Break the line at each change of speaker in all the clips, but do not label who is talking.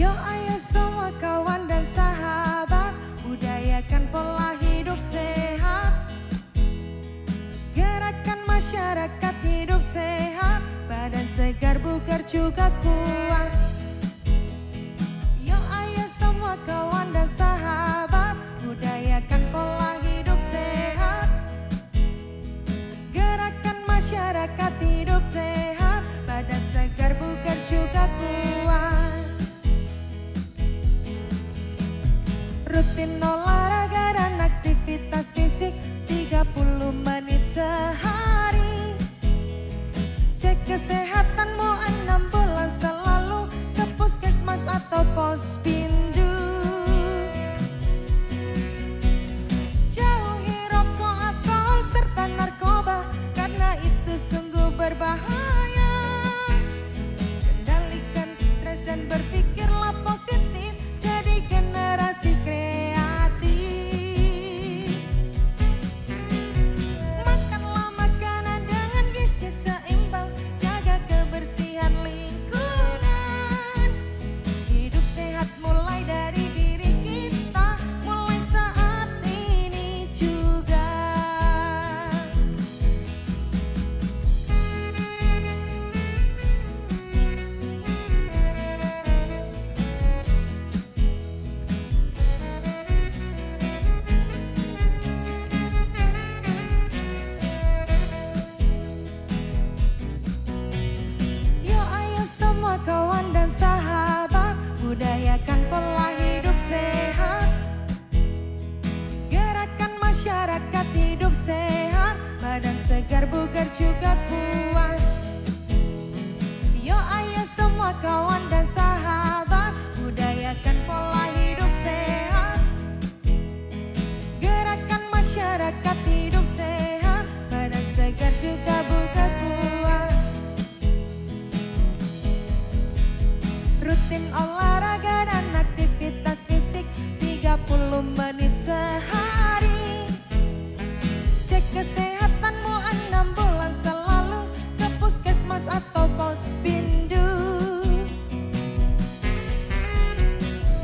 Yuk ayo semua kawan dan sahabat, budayakan pola hidup sehat. Gerakan masyarakat hidup sehat, badan segar bugar juga kuat. Yuk ayo semua kawan dan sahabat, budayakan pola hidup sehat. Gerakan masyarakat hidup sehat, badan segar bugar juga kuat. Rutin olahraga dan aktivitas fisik 30 menit sehari. Cek kesehatanmu 6 bulan selalu ke puskesmas atau posbindu. Jauhi rokok, alkohol serta narkoba, karena itu sungguh berbahaya. Kendalikan stres dan berpikirlah positif, jadi generasi kreatif. Makanlah makanan dengan gizi seimbang, jaga kebersihan lingkungan. Hidup sehat mulai dari diri kita, mulai saat ini juga. Yuk ayo semua kawan dan sahabat, budayakan pola hidup sehat. Gerakan masyarakat hidup sehat, badan segar bugar juga kuat. Yuk ayo semua kawan dan sahabat, budayakan pola hidup sehat. Gerakan masyarakat hidup sehat, badan segar juga bugar kuat. Rutin olahraga dan aktivitas fisik 30 menit sehari. Cek kesehatanmu 6 bulan selalu ke puskesmas atau posbindu.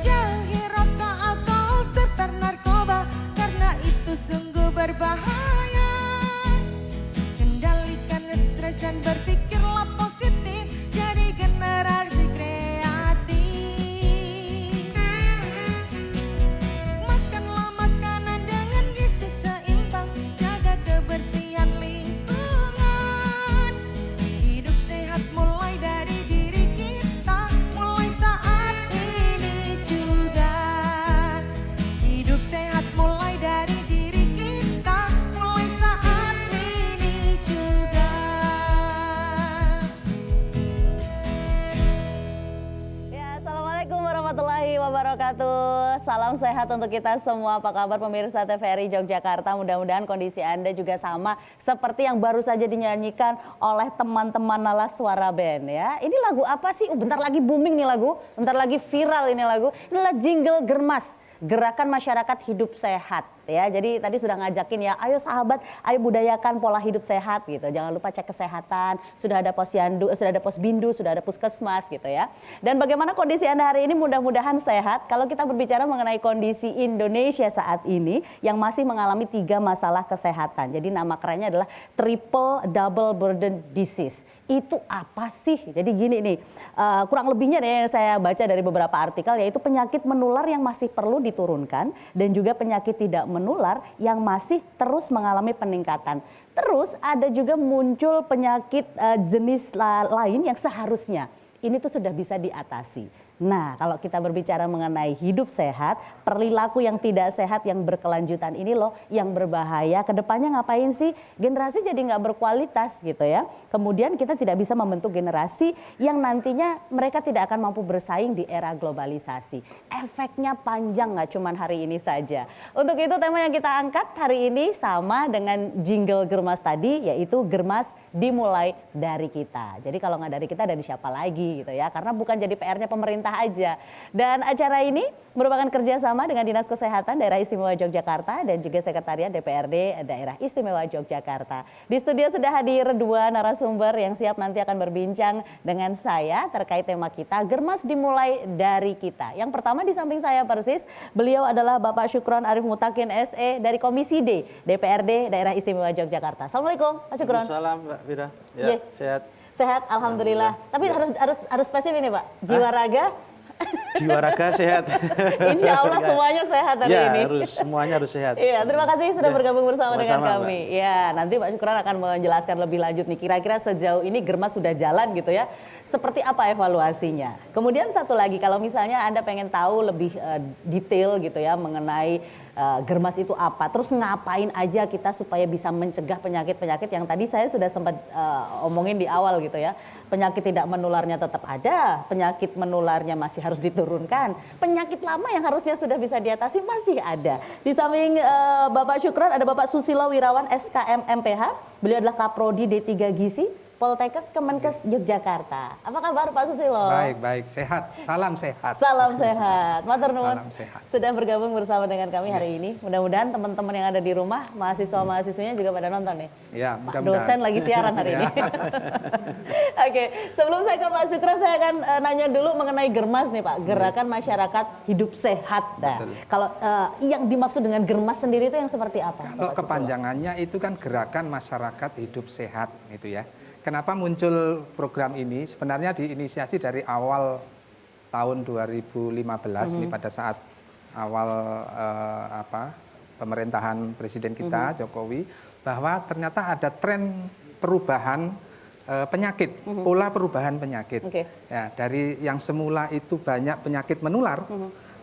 Jauhi rokok, alkohol serta narkoba, karena itu sungguh berbahaya. Kendalikan stres dan berpikirlah positif, jadi generasi kreatif. Makanlah makanan dengan gizi seimbang, jaga kebersihan lingkungan. Hidup sehat mulai dari diri kita, mulai saat ini juga. Hidup sehat mulai dari diri kita, mulai saat ini juga.
Ya, Assalamualaikum warahmatullahi wabarakatuh. Salam sehat untuk kita semua. Apa kabar pemirsa TVRI Yogyakarta? Mudah-mudahan kondisi Anda juga sama seperti yang baru saja dinyanyikan oleh teman-teman Nala Suara Band ya. Ini lagu apa sih? Bentar lagi booming nih lagu, bentar lagi viral ini lagu. Inilah jingle Germas, Gerakan Masyarakat Hidup Sehat. Ya, jadi tadi sudah ngajakin ya, ayo sahabat, ayo budayakan pola hidup sehat gitu. Jangan lupa cek kesehatan, sudah ada posyandu, sudah ada posbindu, sudah ada puskesmas gitu ya. Dan bagaimana kondisi Anda hari ini? Mudah-mudahan sehat. Kalau kita berbicara mengenai kondisi Indonesia saat ini yang masih mengalami 3 masalah kesehatan. Jadi nama kerennya adalah triple double burden disease. Itu apa sih? Jadi gini nih, kurang lebihnya deh yang saya baca dari beberapa artikel, yaitu penyakit menular yang masih perlu diturunkan dan juga penyakit tidak menular yang masih terus mengalami peningkatan. Terus ada juga muncul penyakit jenis lain yang seharusnya ini tuh sudah bisa diatasi. Nah, kalau kita berbicara mengenai hidup sehat, perilaku yang tidak sehat yang berkelanjutan ini loh yang berbahaya. Kedepannya ngapain sih? Generasi jadi nggak berkualitas gitu ya. Kemudian kita tidak bisa membentuk generasi yang nantinya mereka tidak akan mampu bersaing di era globalisasi. Efeknya panjang, nggak cuma hari ini saja. Untuk itu tema yang kita angkat hari ini sama dengan jingle Germas tadi, yaitu Germas dimulai dari kita. Jadi kalau nggak dari kita, dari siapa lagi gitu ya. Karena bukan jadi PR-nya pemerintah pemerintah aja. Dan acara ini merupakan kerjasama dengan Dinas Kesehatan Daerah Istimewa Yogyakarta dan juga Sekretariat DPRD Daerah Istimewa Yogyakarta. Di studio sudah hadir 2 narasumber yang siap nanti akan berbincang dengan saya terkait tema kita, Germas dimulai dari kita. Yang pertama di samping saya persis, beliau adalah Bapak Syukron Arif Mutakin SE dari Komisi D DPRD Daerah Istimewa Yogyakarta. Assalamualaikum Pak Syukron.
Salam Mbak Fira. Ya, sehat.
Sehat, alhamdulillah. Tapi harus spesifik nih Pak. Jiwa raga.
Jiwa raga sehat.
Insya Allah semuanya sehat hari ini.
Semuanya harus sehat.
Iya, terima kasih sudah bergabung bersama dengan kami.
Mbak.
Ya, nanti Pak Syukron akan menjelaskan lebih lanjut nih. Kira-kira sejauh ini Germas sudah jalan gitu ya. Seperti apa evaluasinya? Kemudian satu lagi, kalau misalnya Anda pengen tahu lebih detail gitu ya mengenai Germas itu apa, terus ngapain aja kita supaya bisa mencegah penyakit-penyakit yang tadi saya sudah sempat omongin di awal gitu ya. Penyakit tidak menularnya tetap ada, penyakit menularnya masih harus diturunkan, penyakit lama yang harusnya sudah bisa diatasi masih ada. Di samping Bapak Syukron ada Bapak Susilo Wirawan SKM MPH, beliau adalah Kaprodi D3 Gizi Poltekkes Kemenkes Yogyakarta. Apa kabar Pak Susilo?
Baik, sehat. Salam sehat.
Salam sehat. Matur nuwun.
Salam sehat.
Sudah bergabung bersama dengan kami hari ini. Mudah-mudahan teman-teman yang ada di rumah, mahasiswa-mahasiswinya juga pada nonton nih.
Ya,
Pak dosen lagi siaran hari ini. Oke, sebelum saya ke Pak Syukron, saya akan nanya dulu mengenai Germas nih Pak. Gerakan Masyarakat Hidup Sehat. Nah, kalau yang dimaksud dengan Germas sendiri itu yang seperti apa?
Kalau kepanjangannya itu kan Gerakan Masyarakat Hidup Sehat gitu ya. Kenapa muncul program ini? Sebenarnya diinisiasi dari awal tahun 2015 ini pada saat awal pemerintahan Presiden kita Jokowi, bahwa ternyata ada tren perubahan penyakit, pola perubahan penyakit. Ya, dari yang semula itu banyak penyakit menular,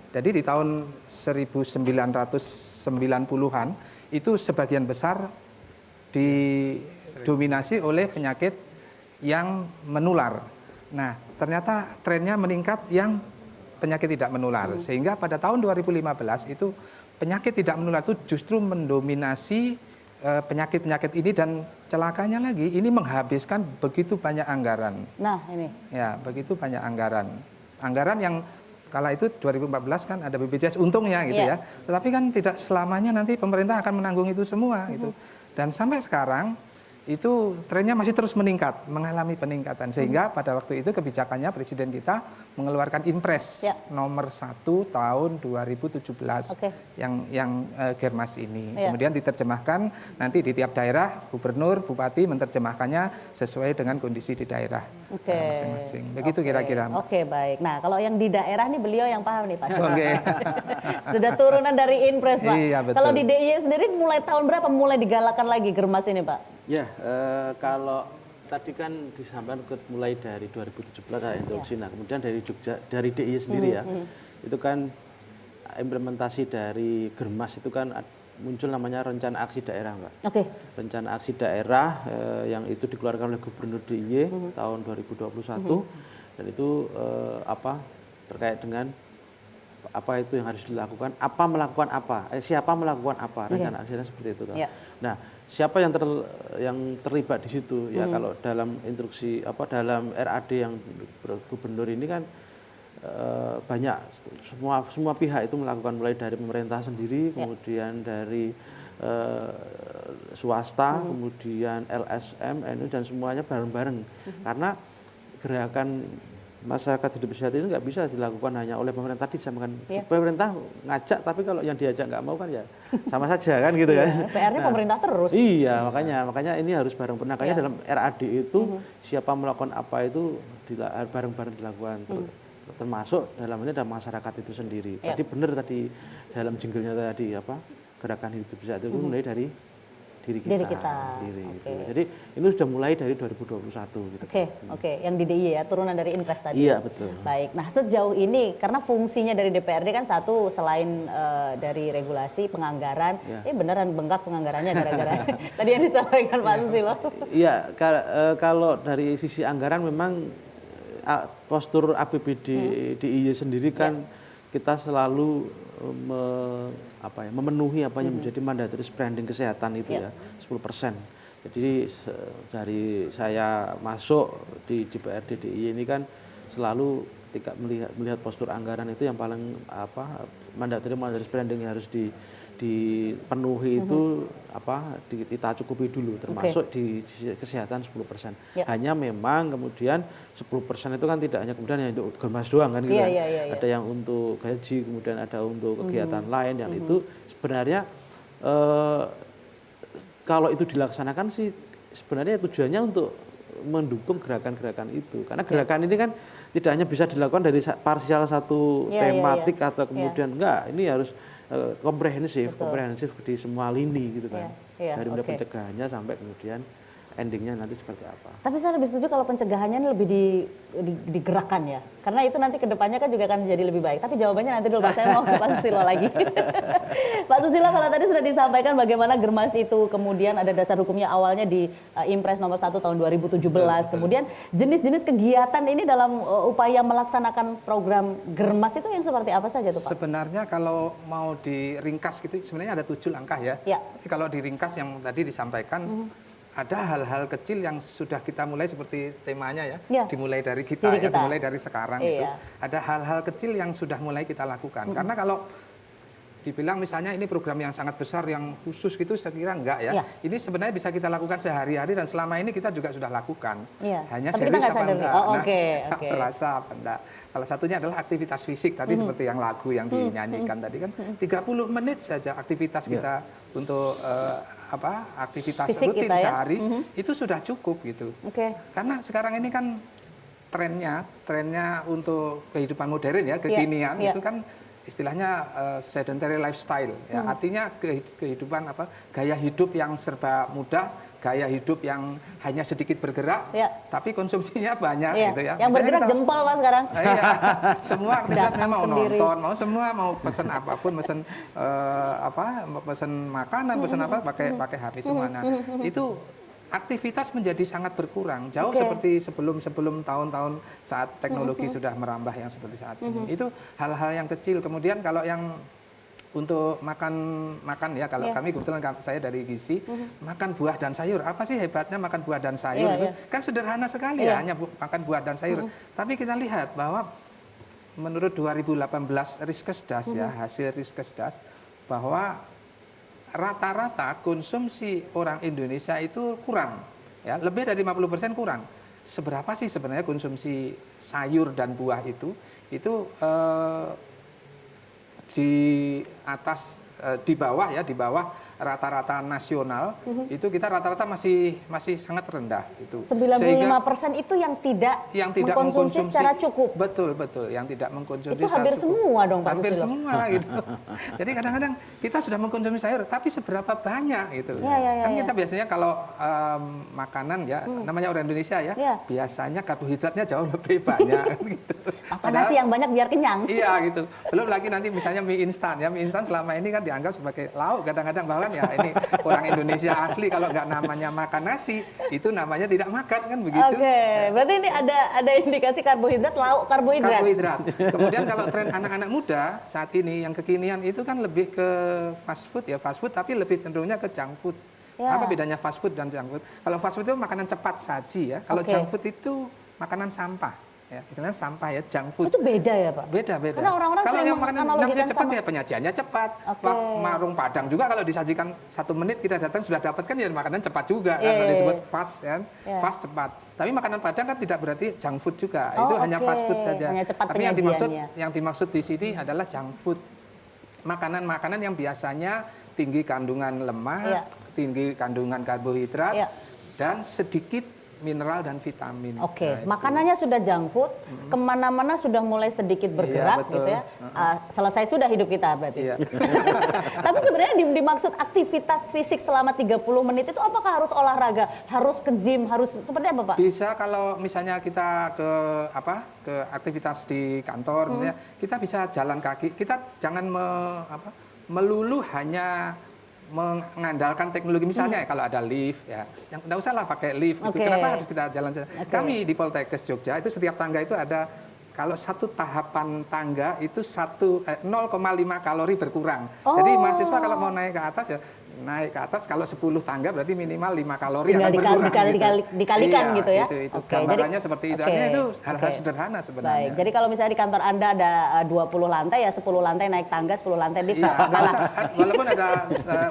jadi di tahun 1990-an itu sebagian besar didominasi oleh penyakit yang menular. Nah, ternyata trennya meningkat yang penyakit tidak menular. Sehingga pada tahun 2015 itu penyakit tidak menular itu justru mendominasi penyakit-penyakit ini, dan celakanya lagi ini menghabiskan begitu banyak anggaran.
Nah, ini.
Ya, begitu banyak anggaran. Anggaran yang kala itu 2014 kan ada BPJS untungnya gitu ya. Tetapi kan tidak selamanya nanti pemerintah akan menanggung itu semua gitu. Dan sampai sekarang itu trennya masih terus meningkat, mengalami peningkatan. Sehingga pada waktu itu kebijakannya Presiden kita mengeluarkan Impres nomor 1 tahun 2017 yang Germas ini. Kemudian diterjemahkan nanti di tiap daerah, gubernur, bupati menerjemahkannya sesuai dengan kondisi di daerah masing-masing. Begitu kira-kira.
Oke, baik. Nah, kalau yang di daerah nih beliau yang paham nih Pak Syukron. Sudah turunan dari Impres Pak.
Iya, betul.
Kalau di DIY sendiri mulai tahun berapa mulai digalakan lagi Germas ini Pak?
Ya, kalau tadi kan disampaikan mulai dari 2017 ada instruksi. Nah, kemudian dari Jogja, dari DIY sendiri ya, itu kan implementasi dari Germas itu kan muncul namanya rencana aksi daerah, Mbak. Rencana aksi daerah yang itu dikeluarkan oleh Gubernur DIY tahun 2021 dan itu terkait dengan apa itu yang harus dilakukan, apa melakukan apa, siapa melakukan apa, rencana aksinya seperti itu kan. Nah, siapa yang terlibat di situ ya, kalau dalam instruksi dalam RAD yang gubernur ini kan banyak semua pihak itu melakukan, mulai dari pemerintah sendiri, kemudian dari swasta, kemudian LSM, NU, dan semuanya bareng-bareng. Karena gerakan masyarakat hidup sehat ini nggak bisa dilakukan hanya oleh pemerintah. Tadi sama kan pemerintah ngajak, tapi kalau yang diajak nggak mau kan ya sama saja kan gitu kan.
PR-nya pemerintah terus.
Iya, makanya ini harus bareng. Makanya dalam RAD itu siapa melakukan apa itu bareng-bareng dilakukan. Termasuk dalamnya ada masyarakat itu sendiri. Tadi benar tadi dalam jinglenya tadi gerakan hidup sehat itu mulai dari diri kita. Gitu. Jadi ini sudah mulai dari 2021 gitu.
Oke, yang di DIY ya, turunan dari Impres tadi.
Iya, betul.
Baik. Nah, sejauh ini karena fungsinya dari DPRD kan satu, selain dari regulasi penganggaran, beneran bengkak penganggarannya gara-gara tadi yang disampaikan Pak Susilo.
Iya, kalau dari sisi anggaran memang postur APBD DIY sendiri kan kita selalu memenuhi apa yang menjadi mandatory spending kesehatan itu ya 10%. Jadi dari saya masuk di DPRD DIY ini kan selalu ketika melihat postur anggaran itu yang paling mandatory spending yang harus dipenuhi itu kita cukupi dulu, termasuk di kesehatan 10%. Hanya memang kemudian 10% itu kan tidak hanya kemudian yang untuk germas doang kan gitu. Ada yang untuk gaji, kemudian ada untuk kegiatan lain yang itu sebenarnya kalau itu dilaksanakan sih sebenarnya tujuannya untuk mendukung gerakan-gerakan itu. Karena gerakan ini kan tidak hanya bisa dilakukan dari parsial satu tematik atau kemudian enggak, ini harus komprehensif di semua lini gitu kan. Dari mulai pencegahannya sampai kemudian endingnya nanti seperti apa.
Tapi saya lebih setuju kalau pencegahannya ini lebih digerakkan ya. Karena itu nanti kedepannya kan juga akan jadi lebih baik. Tapi jawabannya nanti dulu Pak, saya mau ke Pak Susilo lagi. Pak Susilo, kalau tadi sudah disampaikan bagaimana germas itu, kemudian ada dasar hukumnya awalnya di Impres nomor 1 tahun 2017. Kemudian jenis-jenis kegiatan ini dalam upaya melaksanakan program germas itu yang seperti apa saja tuh Pak?
Sebenarnya kalau mau diringkas gitu, sebenarnya ada 7 langkah ya. Tapi kalau diringkas yang tadi disampaikan, ada hal-hal kecil yang sudah kita mulai seperti temanya ya, dimulai dari kita, dimulai dari sekarang itu. Ada hal-hal kecil yang sudah mulai kita lakukan. Karena kalau dibilang misalnya ini program yang sangat besar yang khusus gitu, saya kira enggak ya. Ini sebenarnya bisa kita lakukan sehari-hari dan selama ini kita juga sudah lakukan. Hanya serius apa enggak, terasa apa enggak. Salah satunya adalah aktivitas fisik tadi seperti yang lagu yang dinyanyikan tadi kan 30 menit saja aktivitas kita untuk aktivitas fisik rutin sehari itu sudah cukup gitu. Karena sekarang ini kan trennya untuk kehidupan modern ya, kekinian itu kan istilahnya sedentary lifestyle ya. Artinya kehidupan gaya hidup yang serba mudah, gaya hidup yang hanya sedikit bergerak tapi konsumsinya banyak gitu ya.
Yang bergerak jempol Pak sekarang.
Semua aktivitasnya mau nonton, mau pesen apapun, pesen makanan, pesen apa pakai HP semua. Nah, itu aktivitas menjadi sangat berkurang, jauh seperti sebelum tahun-tahun saat teknologi sudah merambah yang seperti saat ini. Itu hal-hal yang kecil. Kemudian kalau yang untuk makan ya, kalau kami kebetulan saya dari gizi, makan buah dan sayur. Apa sih hebatnya makan buah dan sayur itu? Kan sederhana sekali ya, hanya makan buah dan sayur. Tapi kita lihat bahwa menurut 2018 Riskesdas ya, hasil Riskesdas bahwa rata-rata konsumsi orang Indonesia itu kurang, ya, lebih dari 50% kurang. Seberapa sih sebenarnya konsumsi sayur dan buah itu di atas, di bawah rata-rata nasional, itu kita rata-rata masih sangat rendah itu.
95% itu yang tidak mengkonsumsi secara cukup.
Betul, yang tidak mengkonsumsi
itu hampir semua dong Pak
Hampir
Susilo.
semua gitu. Jadi kadang-kadang kita sudah mengkonsumsi sayur, tapi seberapa banyak gitu. Kan kita biasanya kalau makanan ya, namanya orang Indonesia ya, biasanya karbohidratnya jauh lebih banyak gitu.
Makan nasi yang banyak biar kenyang.
Iya gitu. Belum lagi nanti misalnya mie instan ya, mie instan selama ini kan dianggap sebagai lauk kadang-kadang, bahkan ya ini orang Indonesia asli kalau nggak namanya makan nasi itu namanya tidak makan kan begitu.
Berarti ini ada indikasi karbohidrat, lauk karbohidrat.
Kemudian kalau tren anak-anak muda saat ini yang kekinian itu kan lebih ke fast food tapi lebih cenderungnya ke junk food. Apa bedanya fast food dan junk food? Kalau fast food itu makanan cepat saji ya, kalau junk food itu makanan sampah. Ya, istilahnya sampah ya, junk food.
Itu beda ya Pak?
Beda.
Karena orang-orang
kalau yang makanan namanya cepat
sama.
ya penyajiannya cepat. Warung Padang juga kalau disajikan 1 menit kita datang sudah dapat kan ya makanan cepat juga kan disebut fast kan, fast cepat. Tapi makanan Padang kan tidak berarti junk food juga. Itu hanya fast food saja.
Hanya cepat.
Tapi yang dimaksud di sini adalah junk food. Makanan-makanan yang biasanya tinggi kandungan lemak, tinggi kandungan karbohidrat dan sedikit mineral dan vitamin.
Makanannya sudah junk food, kemana-mana sudah mulai sedikit bergerak gitu ya. Selesai sudah hidup kita berarti. Tapi sebenarnya dimaksud aktivitas fisik selama 30 menit itu apakah harus olahraga, harus ke gym, harus seperti apa Pak?
Bisa kalau misalnya kita ke aktivitas di kantor, kita bisa jalan kaki. Kita jangan melulu hanya mengandalkan teknologi, misalnya kalau ada lift ya, yang nggak usah lah pakai lift gitu. Kenapa harus kita jalan-jalan? Kami di Poltekkes Jogja itu setiap tangga itu ada kalau satu tahapan tangga itu 0,5 kalori berkurang.
Oh.
Jadi mahasiswa kalau mau naik ke atas ya naik ke atas, kalau 10 tangga berarti minimal 5 kalori
Tinggal
akan berkurang.
dikalikan
Iya,
gitu ya?
Itu
Oke,
gambarannya seperti itu.
oke,
Artinya itu hal-hal
oke.
sederhana sebenarnya.
Baik, jadi kalau misalnya di kantor Anda ada 20 lantai ya 10 lantai naik tangga, 10 lantai lift.
Iya,
Enggak lah.
walaupun ada liftnya,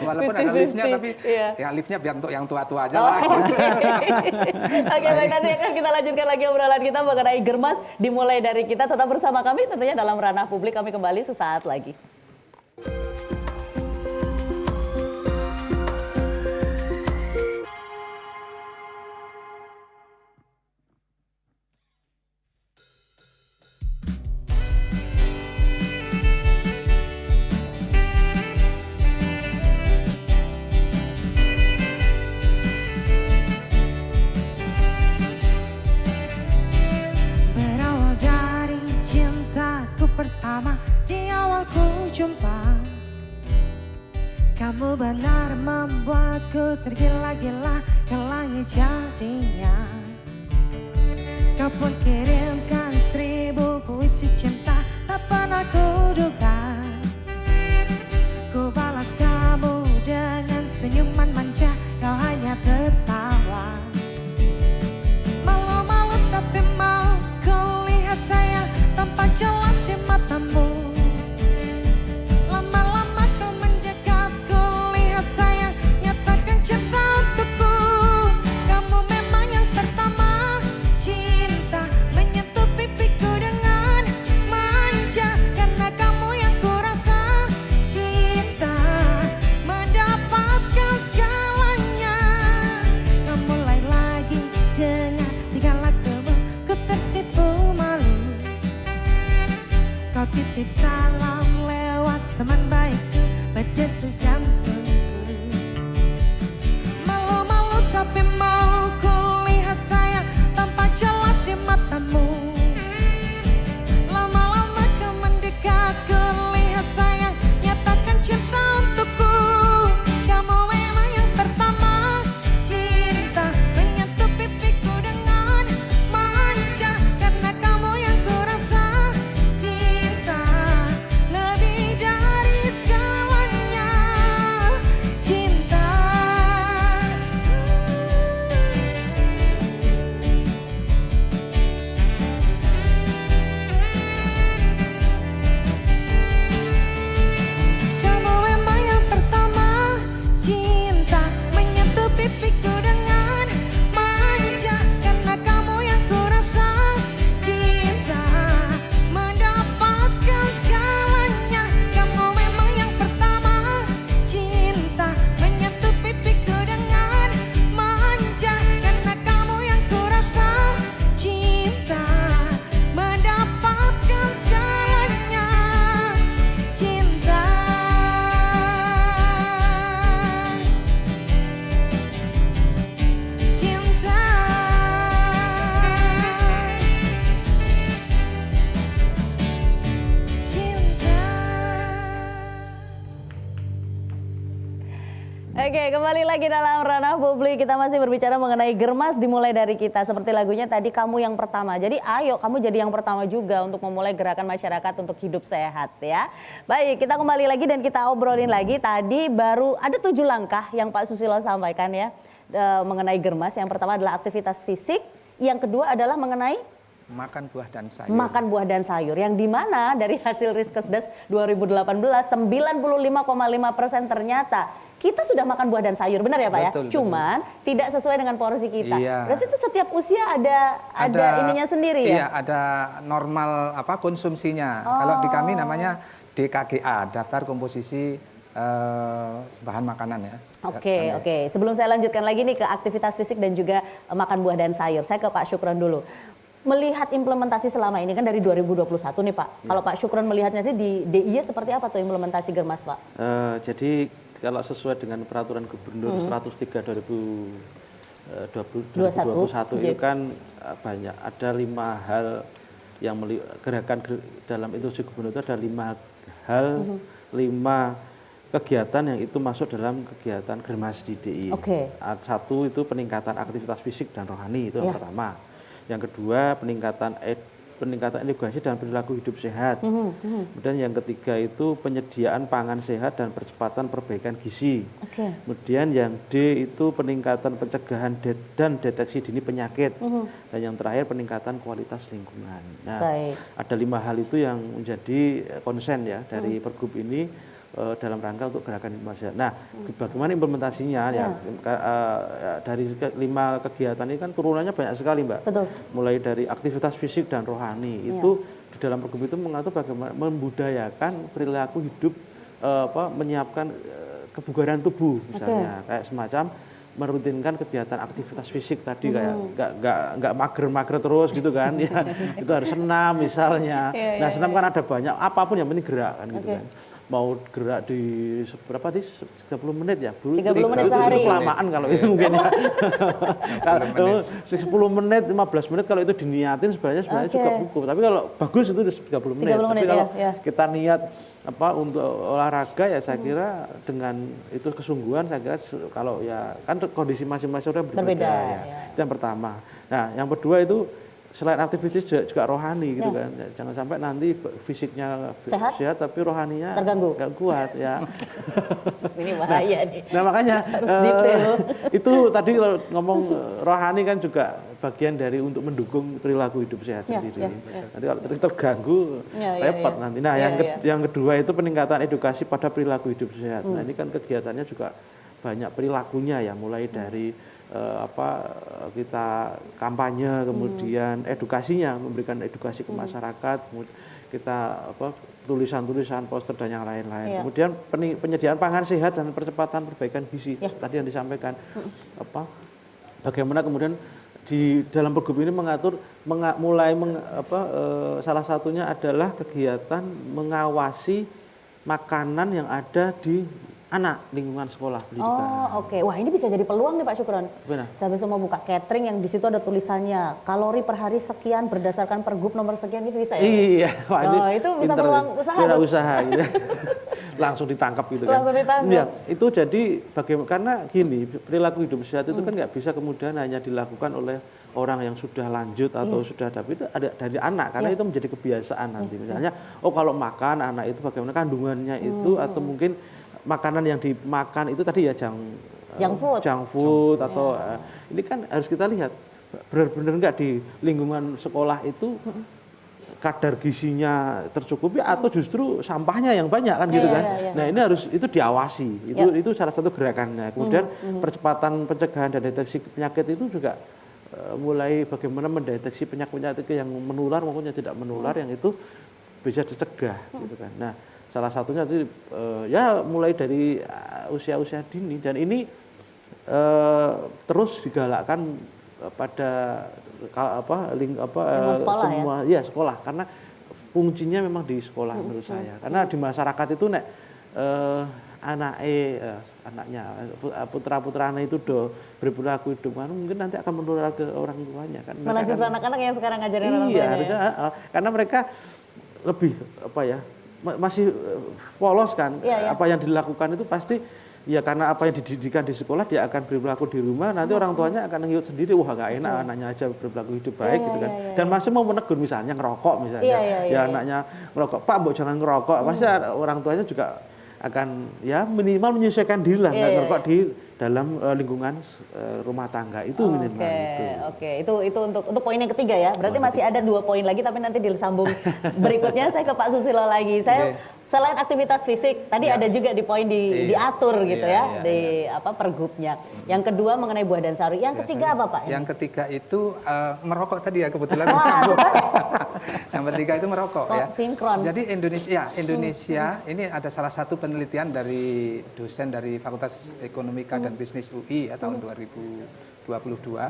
50-50,
tapi
iya.
ya liftnya biar untuk yang tua-tua aja
Oh,
lah.
Oke, baik, nanti akan kita lanjutkan lagi obrolan kita mengenai Germas dimulai dari kita. Tetap bersama kami tentunya dalam ranah publik, kami kembali sesaat lagi.
Berawal dari cintaku pertama di awal ku jumpa, kamu benar membuatku tergila-gila ke langit jadinya. Kau pun kirimkan 1000 puisi cinta tak pernah kuduga. Ku balas kamu dengan senyuman manja, kau hanya tertawa. Malu-malu tapi mau kulihat sayang tanpa jelas di matamu. Lama-lama kau mendekat, kulihat sayang nyatakan cinta untukku. Kamu memang yang pertama, cinta menyentuh pipiku dengan manja. Karena kamu yang kurasa cinta mendapatkan segalanya. Kau mulai lagi dengan tiga lakumu, ku tersipu malu. Kau titip salam lewat teman baikku pada detik jantungku. Malu-malu tapi mau kulihat sayang tanpa jelas di matamu. Lama-lama kau mendekat, kulihat sayang nyatakan cinta untukku. Kamu memang yang pertama, cinta menyentuh pipiku dengan manja. Karena kamu yang kurasa cinta lebih dari segalanya. Cinta kamu memang yang pertama, cinta menyentuh pipiku dengan manja. Karena kamu yang kurasa cinta mendapatkan segalanya. Kamu memang yang pertama, cinta menyentuh pipiku dengan manja. Karena kamu yang kurasa cinta mendapatkan segalanya. Cinta cinta cinta.
Oke, kembali lagi dalam ranah publik. Kita masih berbicara mengenai Germas dimulai dari kita. Seperti lagunya tadi, kamu yang pertama. Jadi ayo kamu jadi yang pertama juga untuk memulai gerakan masyarakat untuk hidup sehat ya. Baik, kita kembali lagi dan kita obrolin lagi. Tadi baru ada 7 langkah yang Pak Susilo sampaikan ya mengenai Germas. Yang pertama adalah aktivitas fisik. Yang kedua adalah mengenai
Makan buah dan sayur.
makan buah dan sayur, yang dimana dari hasil Riskesdas 2018 95,5% ternyata kita sudah makan buah dan sayur, benar ya Pak
Betul,
ya? Cuman tidak sesuai dengan porsi kita.
Iya.
Berarti itu setiap usia ada ininya sendiri ya?
Iya, ada normal konsumsinya. Kalau di kami namanya DKGA, Daftar Komposisi Bahan Makanan ya.
Oke. Sebelum saya lanjutkan lagi nih ke aktivitas fisik dan juga makan buah dan sayur, saya ke Pak Syukron dulu. Melihat implementasi selama ini kan dari 2021 nih Pak. Kalau Pak Syukron melihatnya di DIY seperti apa tuh implementasi Germas Pak?
Jadi kalau sesuai dengan peraturan gubernur 103 2021 itu kan banyak, ada 5 hal yang gerakan dalam instruksi gubernur itu ada 5 hal, 5 kegiatan yang itu masuk dalam kegiatan Germas di DIY. Satu itu peningkatan aktivitas fisik dan rohani, itu yang pertama. Yang kedua peningkatan peningkatan edukasi dan perilaku hidup sehat. Kemudian yang ketiga itu penyediaan pangan sehat dan percepatan perbaikan gizi. Kemudian yang D itu peningkatan pencegahan dan deteksi dini penyakit. Dan yang terakhir peningkatan kualitas lingkungan. Nah, ada 5 hal itu yang menjadi konsen ya dari Pergub ini dalam rangka untuk gerakan hidup sehat. Nah, bagaimana implementasinya ya? Dari 5 kegiatan ini kan turunannya banyak sekali, Mbak.
Betul.
Mulai dari aktivitas fisik dan rohani itu di dalam Pergub itu mengatur bagaimana membudayakan perilaku hidup, menyiapkan kebugaran tubuh misalnya, kayak semacam merutinkan kegiatan aktivitas fisik tadi kayak nggak mager-mager terus gitu kan ya, itu harus senam misalnya. Nah, senam kan ada banyak, apapun yang penting gerak kan gitu kan. Mau gerak di berapa sih 30 menit ya,
30 menit sehari.
Itu kelamaan kalau itu mungkin ya. Kalau 10 menit 15 menit kalau itu diniatin sebenarnya juga cukup, tapi kalau bagus itu 30 menit. Tapi kalau kita niat untuk olahraga ya saya kira dengan itu kesungguhan, saya kira kalau ya kan kondisi masing-masing orang berbeda ya. Itu yang pertama. Nah, yang kedua itu selain aktivitas juga rohani gitu kan. Jangan sampai nanti fisiknya sehat tapi rohaninya
terganggu,
nggak kuat ya.
Ini bahaya nih.
Nah, makanya
harus detail.
Itu tadi kalau ngomong rohani kan juga bagian dari untuk mendukung perilaku hidup sehat sendiri. Nanti kalau terganggu repot nanti. Nah, yang kedua itu peningkatan edukasi pada perilaku hidup sehat. Nah, ini kan kegiatannya juga banyak perilakunya ya, mulai dari kita kampanye, kemudian edukasinya, memberikan edukasi ke masyarakat, kita tulisan-tulisan, poster dan yang lain-lain. Kemudian penyediaan pangan sehat dan percepatan perbaikan gizi. Tadi yang disampaikan bagaimana kemudian di dalam Pergub ini mengatur salah satunya adalah kegiatan mengawasi makanan yang ada di lingkungan sekolah pendidikan.
Wah, ini bisa jadi peluang nih Pak Syukron.
Benar.
Saya bisa mau buka catering yang di situ ada tulisannya kalori per hari sekian berdasarkan Pergub nomor sekian, itu bisa ya?
Iya,
itu bisa peluang usaha.
Usaha gitu. Langsung ditangkap gitu kan.
Langsung ditangkap.
Ya, itu jadi bagaimana, karena gini, perilaku hidup sehat itu kan nggak bisa kemudian hanya dilakukan oleh orang yang sudah lanjut atau sudah tapi itu ada dari anak, karena itu menjadi kebiasaan nanti. Misalnya, kalau makan anak itu bagaimana kandungannya itu, atau mungkin makanan yang dimakan itu tadi ya junk food atau ini kan harus kita lihat benar-benar enggak di lingkungan sekolah itu kadar gizinya tercukupi atau justru sampahnya yang banyak kan gitu kan. Nah, ini harus itu diawasi. Itu salah satu gerakannya. Kemudian percepatan pencegahan dan deteksi penyakit itu juga mulai bagaimana mendeteksi penyakit yang menular maupun yang tidak menular yang itu bisa dicegah gitu kan. Nah, salah satunya itu mulai dari usia-usia dini, dan ini terus digalakkan pada
sekolah
semua sekolah, karena kuncinya memang di sekolah menurut saya. Karena di masyarakat itu anaknya putra-putranya itu berperilaku hidup mungkin nanti akan menular ke orang tuanya kan.
Melanjutkan anak-anak yang sekarang ngajarin orang tuanya.
Harusnya karena mereka lebih masih polos kan. Apa yang dilakukan itu pasti ya karena apa yang dididikan di sekolah dia akan berperilaku di rumah, nanti orang tuanya akan ngikut sendiri, wah gak enak anaknya aja berperilaku hidup baik gitu kan. Dan masih mau menegur misalnya ngerokok misalnya. Anaknya ngerokok, Pak Mbok jangan ngerokok. Pasti orang tuanya juga akan minimal menyesuaikan diri lah, nggak ngerokok di dalam lingkungan rumah tangga itu minimal itu.
Itu untuk poin yang ketiga ya. Berarti masih ada 2 poin lagi, tapi nanti disambung berikutnya. Saya ke Pak Susilo lagi. Saya selain aktivitas fisik, tadi ada juga di poin diatur gitu di Pergubnya. Yang kedua mengenai buah dan sayur. Yang ketiga apa Pak?
Yang ketiga itu merokok tadi ya kebetulan. Yang ketiga itu merokok ya.
Sinkron.
Jadi Indonesia ini ada salah satu penelitian dari dosen dari Fakultas Ekonomika dan Bisnis UI tahun 2022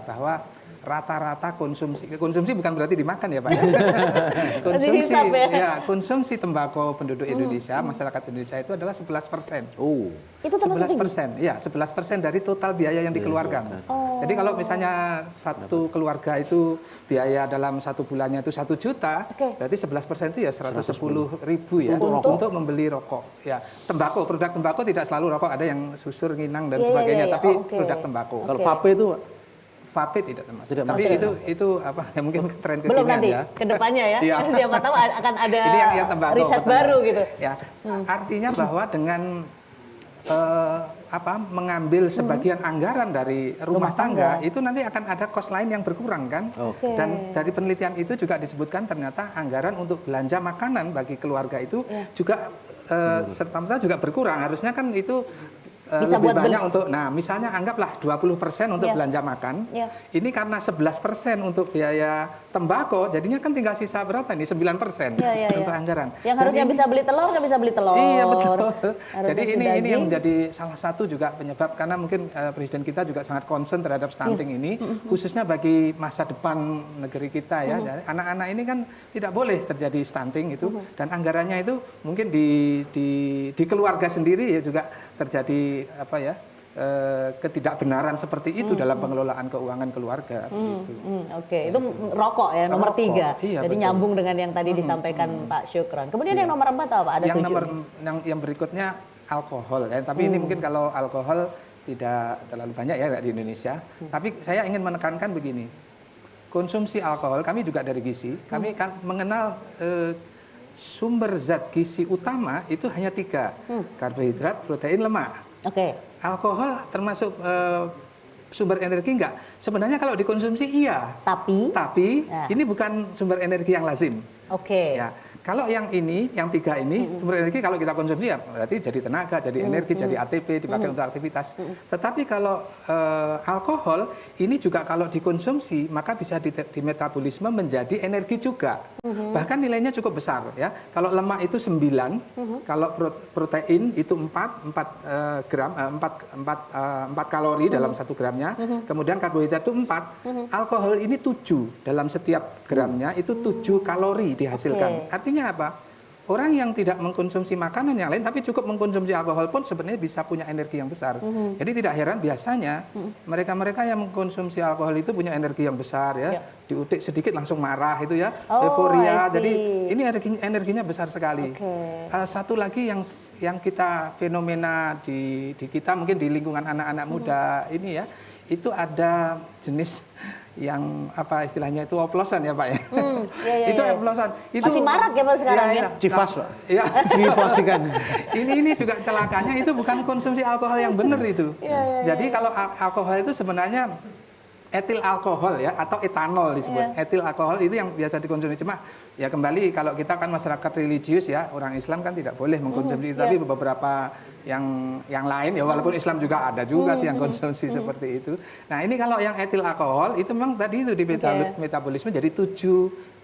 bahwa rata-rata konsumsi bukan berarti dimakan ya Pak ya. Konsumsi tembakau penduduk Indonesia, masyarakat Indonesia itu adalah 11%.
Itu termasuk
11%. Ya, 11% dari total biaya yang dikeluarkan. Jadi kalau misalnya satu keluarga itu biaya dalam 1 bulannya itu 1 juta, berarti 11% itu ya 110.000 ya untuk membeli rokok. Ya, produk tembakau tidak selalu rokok, ada yang susur, nginang dan sebagainya, tapi produk tembakau.
Kalau vape itu
vape tidak termasuk.
Tidak
Tapi
masuk.
itu apa? Ya mungkin tren kekinian
Belum nanti
ya.
ke depannya ya.
Iya.
Siapa tahu akan ada
Ini yang tembakau,
riset
katanya.
baru gitu.
Ya, artinya bahwa dengan mengambil sebagian anggaran dari rumah tangga itu nanti akan ada kos lain yang berkurang kan.
Oke.
Dan dari penelitian itu juga disebutkan ternyata anggaran untuk belanja makanan bagi keluarga itu juga serta-merta juga berkurang. Harusnya kan itu
Bisa
lebih
buat
banyak untuk, nah misalnya anggaplah 20% untuk
Iya.
belanja makan,
Iya.
ini karena 11% untuk biaya tembakau, jadinya kan tinggal sisa berapa ini? 9%
Iya.
untuk anggaran.
Yang harusnya
Dan
bisa beli telur nggak bisa beli telur.
Iya betul.
Harusnya
Jadi
beli
ini
daging.
yang menjadi salah satu juga penyebab karena mungkin Presiden kita juga sangat concern terhadap stunting
Iya.
ini, khususnya bagi masa depan negeri kita ya. Jadi anak-anak ini kan tidak boleh terjadi stunting itu, dan anggarannya itu mungkin di keluarga sendiri ya juga terjadi apa ya ketidakbenaran seperti itu dalam pengelolaan keuangan keluarga. Gitu.
Oke, itu rokok ya nomor
Rokok,
3.
iya,
Jadi
betul.
nyambung dengan yang tadi disampaikan Pak Syukron. Kemudian yang nomor 4 apa? Ada
Yang
7.
yang berikutnya alkohol ya. Tapi ini mungkin kalau alkohol tidak terlalu banyak ya di Indonesia. Tapi saya ingin menekankan begini. Konsumsi alkohol, kami juga dari gizi, kami kan mengenal sumber zat gizi utama itu hanya 3. Karbohidrat, protein, lemak.
Oke.
Alkohol termasuk sumber energi enggak? Sebenarnya kalau dikonsumsi iya. Tapi
Ya.
ini bukan sumber energi yang lazim.
Oke.
Ya, kalau yang ini, yang 3 ini, sumber energi kalau kita konsumsi ya berarti jadi tenaga, jadi energi, jadi ATP dipakai untuk aktivitas. Tetapi kalau alkohol ini juga kalau dikonsumsi maka bisa di metabolisme menjadi energi juga. Bahkan nilainya cukup besar ya. Kalau lemak itu 9, kalau protein itu 4 kalori dalam 1 gramnya. Kemudian karbohidrat itu 4, alkohol ini 7 dalam setiap gramnya itu 7 kalori dihasilkan. Artinya apa? Orang yang tidak mengkonsumsi makanan yang lain tapi cukup mengkonsumsi alkohol pun sebenarnya bisa punya energi yang besar. Jadi tidak heran biasanya mereka-mereka yang mengkonsumsi alkohol itu punya energi yang besar ya. Diutik sedikit langsung marah itu ya,
Oh,
euforia.
I see.
Jadi ini energinya besar sekali. Satu lagi yang kita fenomena di kita mungkin di lingkungan anak-anak muda ini ya, itu ada jenis yang apa istilahnya itu oplosan ya Pak ya. Itu oplosan. Itu
Masih marak ya Pak sekarang ya?
Cifas, Pak.
Iya.
Diinflasikan.
ini juga celakanya itu bukan konsumsi alkohol yang benar itu. Jadi kalau alkohol itu sebenarnya etil alkohol ya atau etanol disebut. Etil alkohol itu yang biasa dikonsumsi, cuma ya kembali kalau kita kan masyarakat religius ya, orang Islam kan tidak boleh mengkonsumsi itu, tapi beberapa yang lain ya walaupun Islam juga ada juga sih yang konsumsi seperti itu. Nah, ini kalau yang etil alkohol itu memang tadi itu di metabolisme jadi 7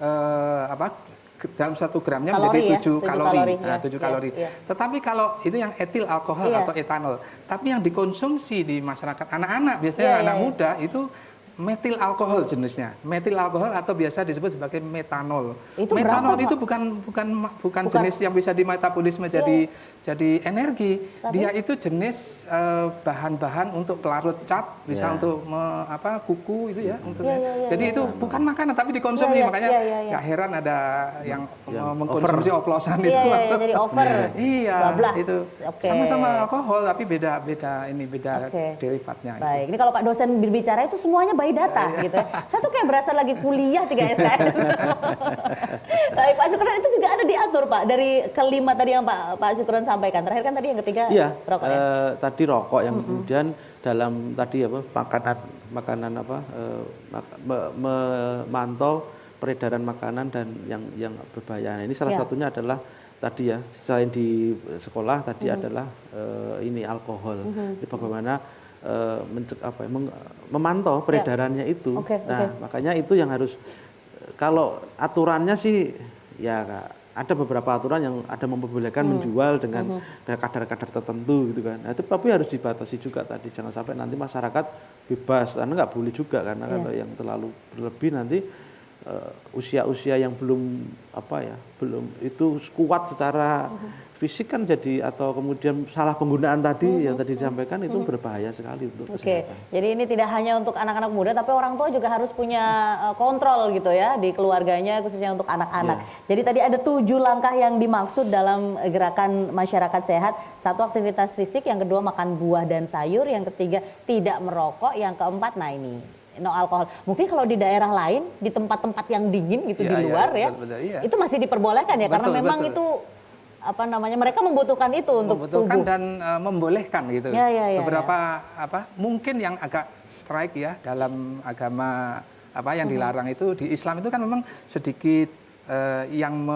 dalam 1 gramnya
Kalori
menjadi
ya,
7 kalori.
ya.
7 kalori. Tetapi kalau itu yang etil alkohol atau etanol, tapi yang dikonsumsi di masyarakat anak-anak biasanya anak muda itu metil alkohol jenisnya. Metil alkohol atau biasa disebut sebagai metanol.
Itu
metanol
berapa,
itu bukan jenis yang bisa di metabolisme jadi energi. Dia itu jenis bahan-bahan untuk pelarut cat, bisa untuk kuku itu ya. Jadi itu bukan makanan tapi dikonsumsi, makanya nggak heran ada yang mengkonsumsi oplosan itu.
Jadi over.
Iya,
12.
itu sama-sama alkohol tapi beda derivatnya.
Baik, ini kalau Pak dosen berbicara itu semuanya by data gitu ya. Saya tuh kayak berasa lagi kuliah 3 SKS. Baik, Pak Syukron itu juga ada diatur Pak dari kelima tadi yang Pak Syukron sampaikan. Terakhir kan tadi yang ketiga rokok ya.
Tadi rokok yang kemudian dalam tadi makanan memantau peredaran makanan dan yang berbahaya. Nah, ini salah satunya adalah tadi ya, selain di sekolah tadi adalah ini alkohol. Jadi bagaimana memantau peredarannya itu. Makanya itu yang harus, kalau aturannya sih ya ada beberapa aturan yang ada memperbolehkan menjual dengan kadar-kadar tertentu gitu kan. Nah, itu tapi harus dibatasi juga tadi, jangan sampai nanti masyarakat bebas, karena nggak boleh juga karena kalau yang terlalu berlebih nanti usia-usia yang belum itu kuat secara fisik kan jadi, atau kemudian salah penggunaan tadi yang tadi disampaikan itu berbahaya sekali untuk kesehatan.
Jadi ini tidak hanya untuk anak-anak muda tapi orang tua juga harus punya kontrol gitu ya di keluarganya, khususnya untuk anak-anak. Jadi tadi ada 7 langkah yang dimaksud dalam gerakan masyarakat sehat. 1, aktivitas fisik, yang kedua makan buah dan sayur, yang ketiga tidak merokok, yang keempat nah ini no alkohol. Mungkin kalau di daerah lain, di tempat-tempat yang dingin gitu
Iya,
di
iya,
luar ya,
betul, iya.
itu masih diperbolehkan ya, karena
Betul,
memang
betul.
itu apa namanya, mereka membutuhkan itu untuk
membutuhkan
tubuh.
dan membolehkan gitu.
Ya,
Beberapa apa mungkin yang agak strike ya dalam agama apa yang dilarang itu di Islam itu kan memang sedikit yang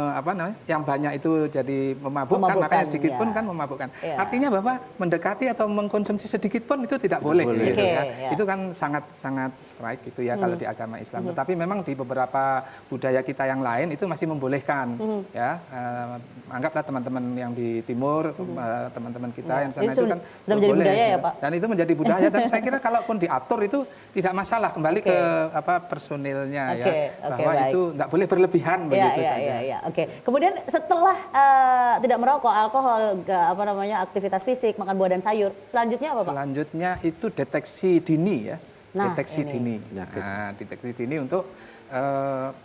banyak itu jadi memabukkan, makanya sedikit pun kan memabukkan. Artinya bahwa mendekati atau mengkonsumsi sedikit pun itu tidak boleh gitu ya. Itu kan sangat strike gitu ya kalau di agama Islam. Tetapi memang di beberapa budaya kita yang lain itu masih membolehkan ya. Anggaplah teman-teman yang di timur, teman-teman kita yang sana itu kan
sudah menjadi budaya ya, Pak.
Dan itu menjadi budaya dan saya kira kalaupun diatur itu tidak masalah, kembali ke personilnya ya, bahwa itu tidak boleh berlebihan begitu saja.
Iya. Oke. Kemudian setelah tidak merokok, alkohol, aktivitas fisik, makan buah dan sayur, selanjutnya apa, Pak?
Selanjutnya itu deteksi dini ya. Deteksi dini.
Nah,
deteksi dini untuk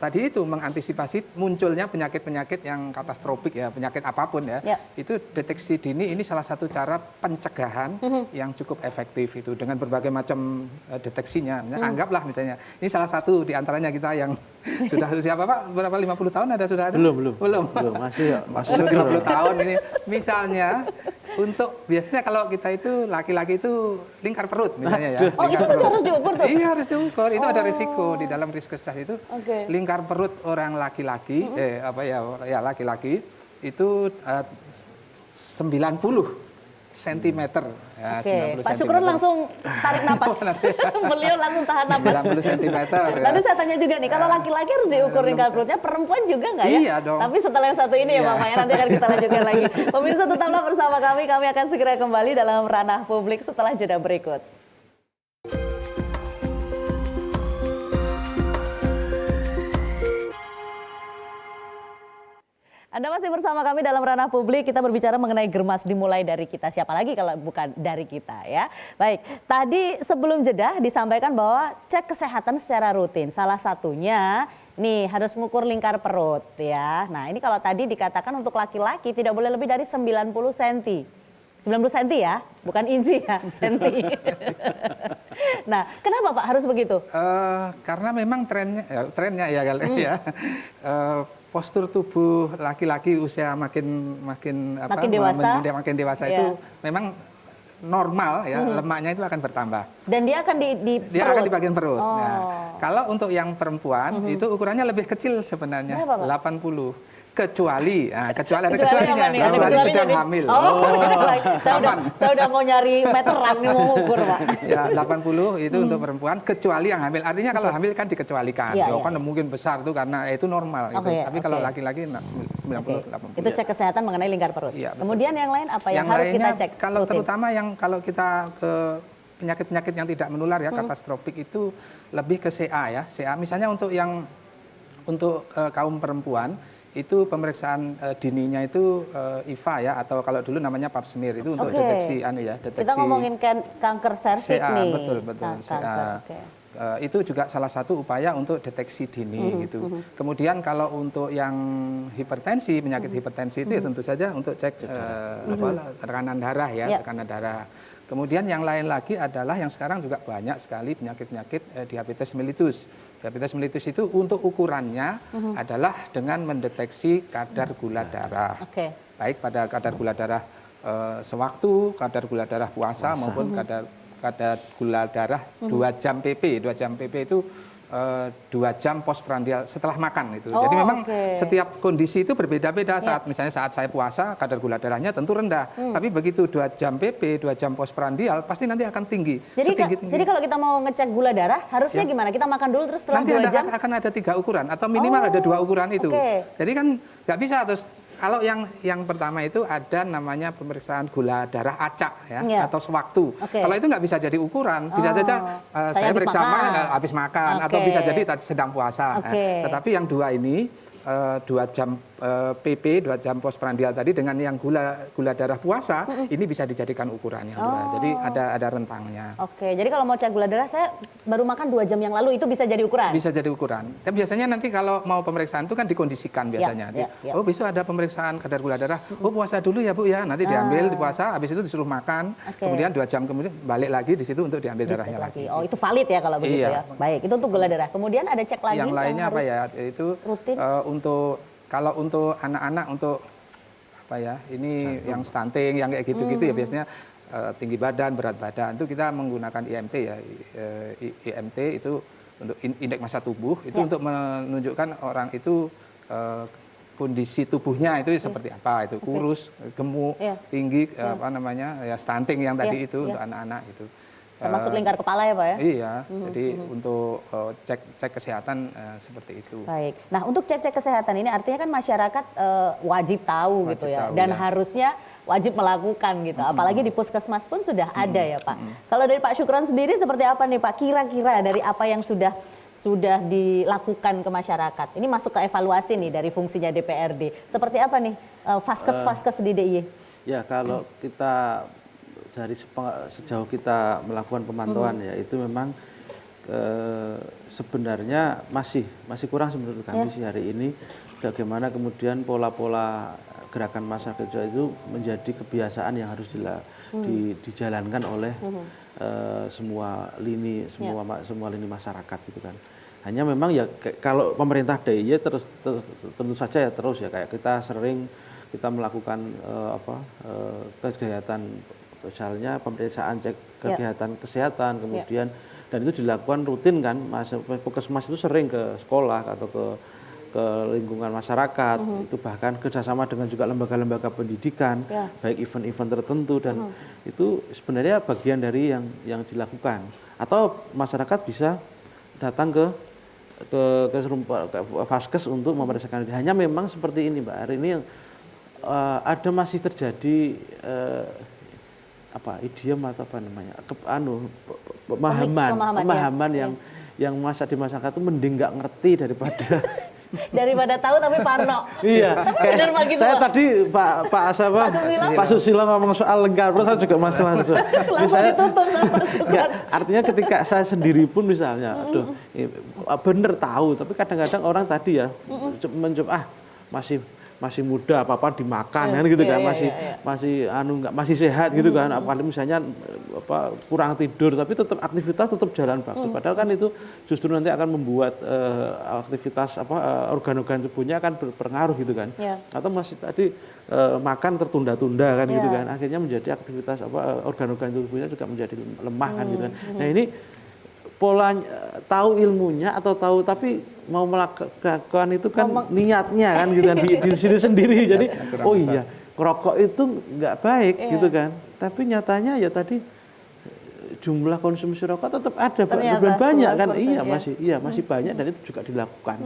tadi itu mengantisipasi munculnya penyakit-penyakit yang katastrofik ya, penyakit apapun ya. Itu deteksi dini ini salah satu cara pencegahan yang cukup efektif itu dengan berbagai macam deteksinya. Anggaplah misalnya, ini salah satu di antaranya kita yang sudah usia Pak? Berapa 50 tahun sudah ada?
Belum. Masih
50 tahun ini. Misalnya biasanya kalau kita itu laki-laki itu lingkar perut misalnya ya.
Oh, itu harus diukur tuh?
Iya, harus diukur. Itu ada risiko di dalam riskesdas itu. Lingkar perut orang laki-laki, laki-laki itu 90 cm. Ya,
Pak Sukron langsung tarik napas. Beliau langsung tahan napas.
90 cm.
Nanti saya tanya juga nih, kalau laki-laki harus diukur lingkar perutnya, perempuan juga nggak ya?
Iya dong.
Tapi setelah yang satu ini ya Pak Maya, nanti akan kita lanjutkan lagi. Pemirsa tetaplah bersama kami akan segera kembali dalam ranah publik setelah jeda berikut. Anda masih bersama kami dalam ranah publik, kita berbicara mengenai germas dimulai dari kita. Siapa lagi kalau bukan dari kita ya. Baik, tadi sebelum jeda disampaikan bahwa cek kesehatan secara rutin. Salah satunya nih harus ngukur lingkar perut ya. Nah ini kalau tadi dikatakan untuk laki-laki tidak boleh lebih dari 90 cm. 90 cm ya, bukan inci ya, senti. Nah kenapa Pak harus begitu?
Karena memang trennya ya postur tubuh laki-laki usia makin dewasa itu memang normal ya, lemaknya itu akan bertambah.
Dan dia akan di
akan di bagian perut. Nah, kalau untuk yang perempuan itu ukurannya lebih kecil sebenarnya, 80. Kecuali kecualinya, kecuali sedang hamil.
Saya udah mau nyari meteran nih, mau ukur Pak.
Ya 80 itu untuk perempuan, kecuali yang hamil. Artinya kalau hamil kan dikecualikan. Kan mungkin besar tuh karena itu normal. Tapi kalau laki-laki 90, 80.
Itu cek kesehatan mengenai lingkar perut. Kemudian yang lain apa yang harus kita cek?
Kalau terutama kalau kita ke penyakit-penyakit yang tidak menular ya, katastrofik itu lebih ke CA ya. CA misalnya untuk kaum perempuan itu pemeriksaan dininya itu IVA ya, atau kalau dulu namanya pap smear itu untuk deteksi deteksi.
Kita ngomongin kanker serviks nih.
Betul. Itu juga salah satu upaya untuk deteksi dini gitu. Kemudian kalau untuk yang hipertensi, penyakit hipertensi itu ya tentu saja untuk cek tekanan darah ya, tekanan darah. Kemudian yang lain lagi adalah yang sekarang juga banyak sekali penyakit-penyakit diabetes mellitus. Diabetes mellitus itu untuk ukurannya adalah dengan mendeteksi kadar gula darah. Baik pada kadar gula darah sewaktu, kadar gula darah puasa maupun kadar gula darah 2 jam PP. 2 jam PP itu 2 jam postprandial setelah makan itu. Jadi memang setiap kondisi itu berbeda-beda. Misalnya saat saya puasa kadar gula darahnya tentu rendah. Tapi begitu 2 jam PP, 2 jam postprandial pasti nanti akan tinggi.
Jadi kalau kita mau ngecek gula darah harusnya gimana? Kita makan dulu terus setelah 2 jam?
Nanti akan ada 3 ukuran atau minimal ada 2 ukuran itu. Jadi kan nggak bisa terus. Kalau yang pertama itu ada namanya pemeriksaan gula darah acak ya, atau sewaktu. Kalau itu nggak bisa jadi ukuran, bisa saja saya periksa habis makan atau bisa jadi sedang puasa. Tetapi yang 2 ini 2 jam PP, 2 jam postprandial tadi dengan yang gula darah puasa, ini bisa dijadikan ukurannya. Jadi ada rentangnya.
Oke, jadi kalau mau cek gula darah saya baru makan 2 jam yang lalu itu bisa jadi ukuran?
Bisa jadi ukuran. Tapi biasanya nanti kalau mau pemeriksaan itu kan dikondisikan biasanya. Oh besok ada pemeriksaan kadar gula darah, oh puasa dulu ya Bu ya, nanti diambil di puasa, habis itu disuruh makan, kemudian 2 jam kemudian balik lagi di situ untuk diambil darahnya lagi.
Oh itu valid ya kalau begitu ya? Baik, itu untuk gula darah. Kemudian ada cek lagi
yang lainnya apa ya, itu
rutin?
Kalau untuk anak-anak untuk apa ya, ini yang stunting, yang kayak gitu-gitu ya biasanya tinggi badan, berat badan itu kita menggunakan IMT ya. IMT itu untuk indeks massa tubuh itu untuk menunjukkan orang itu kondisi tubuhnya itu seperti apa, itu kurus, gemuk, tinggi, apa namanya ya stunting yang tadi itu untuk anak-anak itu.
Termasuk lingkar kepala ya Pak ya?
Iya, jadi untuk cek kesehatan seperti itu.
Baik, nah untuk cek kesehatan ini artinya kan masyarakat wajib tahu gitu ya, dan harusnya wajib melakukan gitu. Apalagi di puskesmas pun sudah ada ya Pak. Kalau dari Pak Syukron sendiri seperti apa nih Pak? Kira-kira dari apa yang sudah dilakukan ke masyarakat. Ini masuk ke evaluasi nih dari fungsinya DPRD. Seperti apa nih vaskes di DIY?
Ya kalau kita dari sejauh kita melakukan pemantauan ya itu memang sebenarnya masih kurang menurut kami sih hari ini, bagaimana kemudian pola-pola gerakan masyarakat itu menjadi kebiasaan yang harus dijalankan oleh semua lini masyarakat gitu kan. Hanya memang ya kalau pemerintah DIY tentu saja ya terus ya kayak kita sering melakukan kegiatan misalnya pemeriksaan cek kegiatan kesehatan, kemudian dan itu dilakukan rutin kan, puskesmas itu sering ke sekolah atau ke lingkungan masyarakat, itu bahkan kerjasama dengan juga lembaga-lembaga pendidikan, baik event-event tertentu dan itu sebenarnya bagian dari yang dilakukan. Atau masyarakat bisa datang ke vaskes untuk memeriksakan diri. Hanya memang seperti ini Mbak, hari ini ada masih terjadi idiom atau apa namanya pemahaman yang di masyarakat itu mending nggak ngerti daripada
tahu tapi parno.
Iya.
Gitu,
saya tadi Pak Susilo ngomong soal lengkap, terus saya juga masih misalnya artinya ketika saya sendiri pun misalnya, bener tahu, tapi kadang-kadang orang tadi ya mencoba masih muda, apa dimakan kan gitu kan, masih sehat gitu kan, apalagi misalnya kurang tidur tapi tetap aktivitas tetap jalan bagus, padahal kan itu justru nanti akan membuat aktivitas organ-organ tubuhnya akan berpengaruh gitu kan, atau masih tadi makan tertunda-tunda kan gitu kan, akhirnya menjadi aktivitas organ-organ tubuhnya juga menjadi lemah kan gitu kan. Nah ini polanya tahu ilmunya atau tahu tapi mau melakukan itu kan niatnya kan gitu kan di sini sendiri, jadi oh iya rokok itu nggak baik gitu kan, tapi nyatanya ya tadi jumlah konsumsi rokok tetap ada banyak kan, masih banyak dan itu juga dilakukan.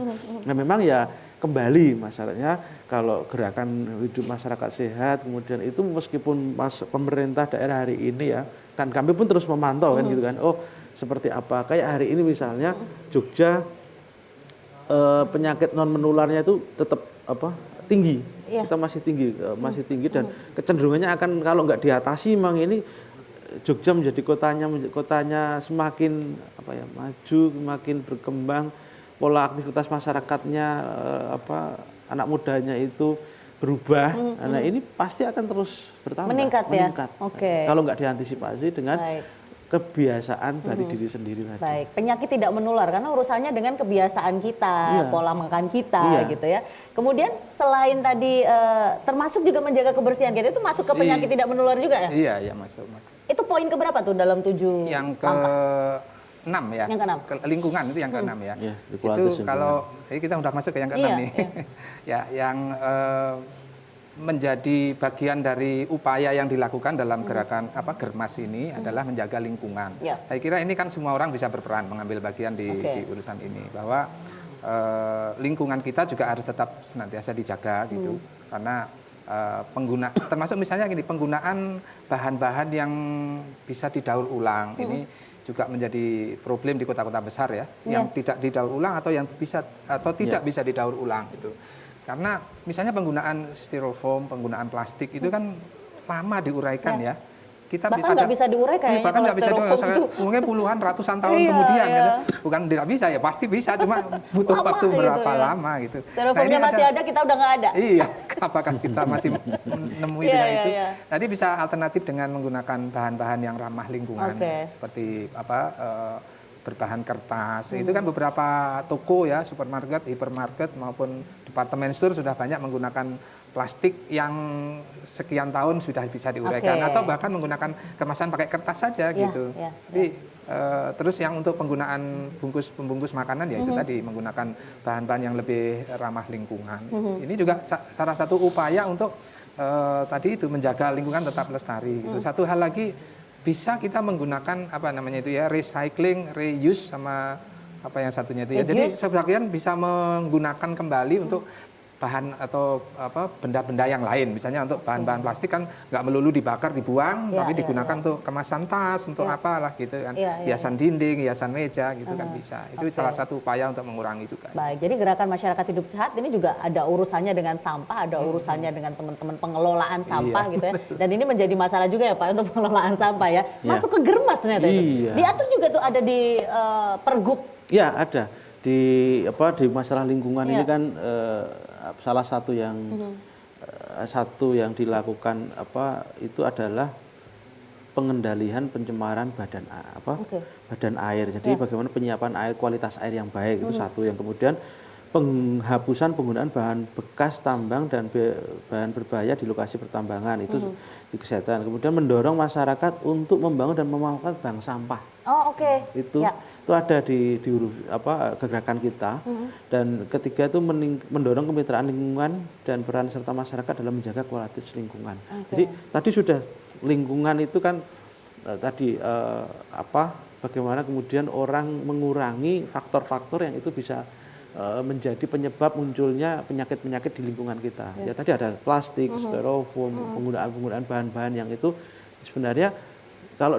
Nah memang ya kembali masyarakatnya kalau gerakan hidup masyarakat sehat kemudian itu meskipun pemerintah daerah hari ini ya, dan kami pun terus memantau kan gitu kan, oh seperti apa, kayak hari ini misalnya Jogja penyakit non menularnya itu tetap tinggi, kita masih tinggi dan kecenderungannya akan kalau nggak diatasi memang ini Jogja menjadi kotanya semakin maju, semakin berkembang, pola aktivitas masyarakatnya anak mudanya itu berubah. Nah ini pasti akan terus bertambah, meningkat. Kalau nggak diantisipasi dengan kebiasaan dari diri sendiri tadi.
Baik, penyakit tidak menular karena urusannya dengan kebiasaan kita, pola makan kita gitu ya. Kemudian selain tadi termasuk juga menjaga kebersihan kita, itu masuk ke penyakit tidak menular juga ya?
Iya, masuk.
Itu poin keberapa tuh dalam 7
ke-6 ya.
Yang ke-6.
Lingkungan itu yang ke-6 ya. Itu kalau kita udah masuk ke yang ke-6 nih. Ya, yang menjadi bagian dari upaya yang dilakukan dalam gerakan Germas ini adalah menjaga lingkungan. Saya kira ini kan semua orang bisa berperan mengambil bagian di urusan ini, bahwa lingkungan kita juga harus tetap senantiasa dijaga gitu, karena termasuk misalnya gini, penggunaan bahan-bahan yang bisa didaur ulang. Ini juga menjadi problem di kota-kota besar ya, yang tidak didaur ulang atau yang bisa atau tidak bisa didaur ulang itu. Karena misalnya penggunaan styrofoam, penggunaan plastik itu kan lama diuraikan ya. Kita
bahkan nggak bisa diurai kayaknya
bahkan
kalau
nggak bisa diurai,
styrofoam itu.
mungkin puluhan ratusan tahun kemudian gitu. Bukan tidak bisa ya, pasti bisa, cuma butuh
Lama
waktu
gitu
berapa
ya.
lama gitu.
Styrofoamnya masih ada, kita udah nggak ada.
Iya, apakah kita masih menemui
Iya,
dengan
iya,
itu?
iya.
Jadi bisa alternatif dengan menggunakan bahan-bahan yang ramah lingkungan,
Oke.
seperti berbahan kertas. Itu kan beberapa toko ya, supermarket, hipermarket maupun departemen store sudah banyak menggunakan plastik yang sekian tahun sudah bisa diuraikan,
Oke.
atau bahkan menggunakan kemasan pakai kertas saja
Iya,
gitu.
iya,
Tapi terus yang untuk penggunaan pembungkus makanan ya itu tadi menggunakan bahan-bahan yang lebih ramah lingkungan. Ini juga salah satu upaya untuk tadi itu menjaga lingkungan tetap lestari. Itu satu hal lagi, bisa kita menggunakan apa namanya itu ya, recycling, reuse, sama apa yang satunya itu ya. Jadi sebagian bisa menggunakan kembali untuk bahan atau apa benda-benda yang lain. Misalnya untuk bahan-bahan plastik kan nggak melulu dibakar, dibuang, tapi digunakan untuk kemasan tas, untuk apalah gitu kan. Hiasan dinding, hiasan meja gitu kan bisa. Itu salah satu upaya untuk mengurangi itu kan.
Baik, jadi gerakan masyarakat hidup sehat ini juga ada urusannya dengan sampah, ada urusannya dengan teman-teman pengelolaan sampah gitu ya. Dan ini menjadi masalah juga ya Pak untuk pengelolaan sampah ya. Masuk ke Germas ternyata itu. Diatur juga tuh ada di Pergub.
Ya, ada di masalah lingkungan ini kan salah satu yang dilakukan itu adalah pengendalian pencemaran badan air. Jadi bagaimana penyiapan air, kualitas air yang baik itu satu. Yang kemudian penghapusan penggunaan bahan bekas tambang dan bahan berbahaya di lokasi pertambangan itu di kesehatan. Kemudian mendorong masyarakat untuk membangun dan memanfaatkan bank sampah.
Oh oke.
Itu ada di gerakan kita. Dan ketiga itu mendorong kemitraan lingkungan dan peran serta masyarakat dalam menjaga kualitas lingkungan. Jadi tadi sudah lingkungan itu kan bagaimana kemudian orang mengurangi faktor-faktor yang itu bisa menjadi penyebab munculnya penyakit-penyakit di lingkungan kita. Ya tadi ada plastik, styrofoam, penggunaan bahan-bahan yang itu sebenarnya kalau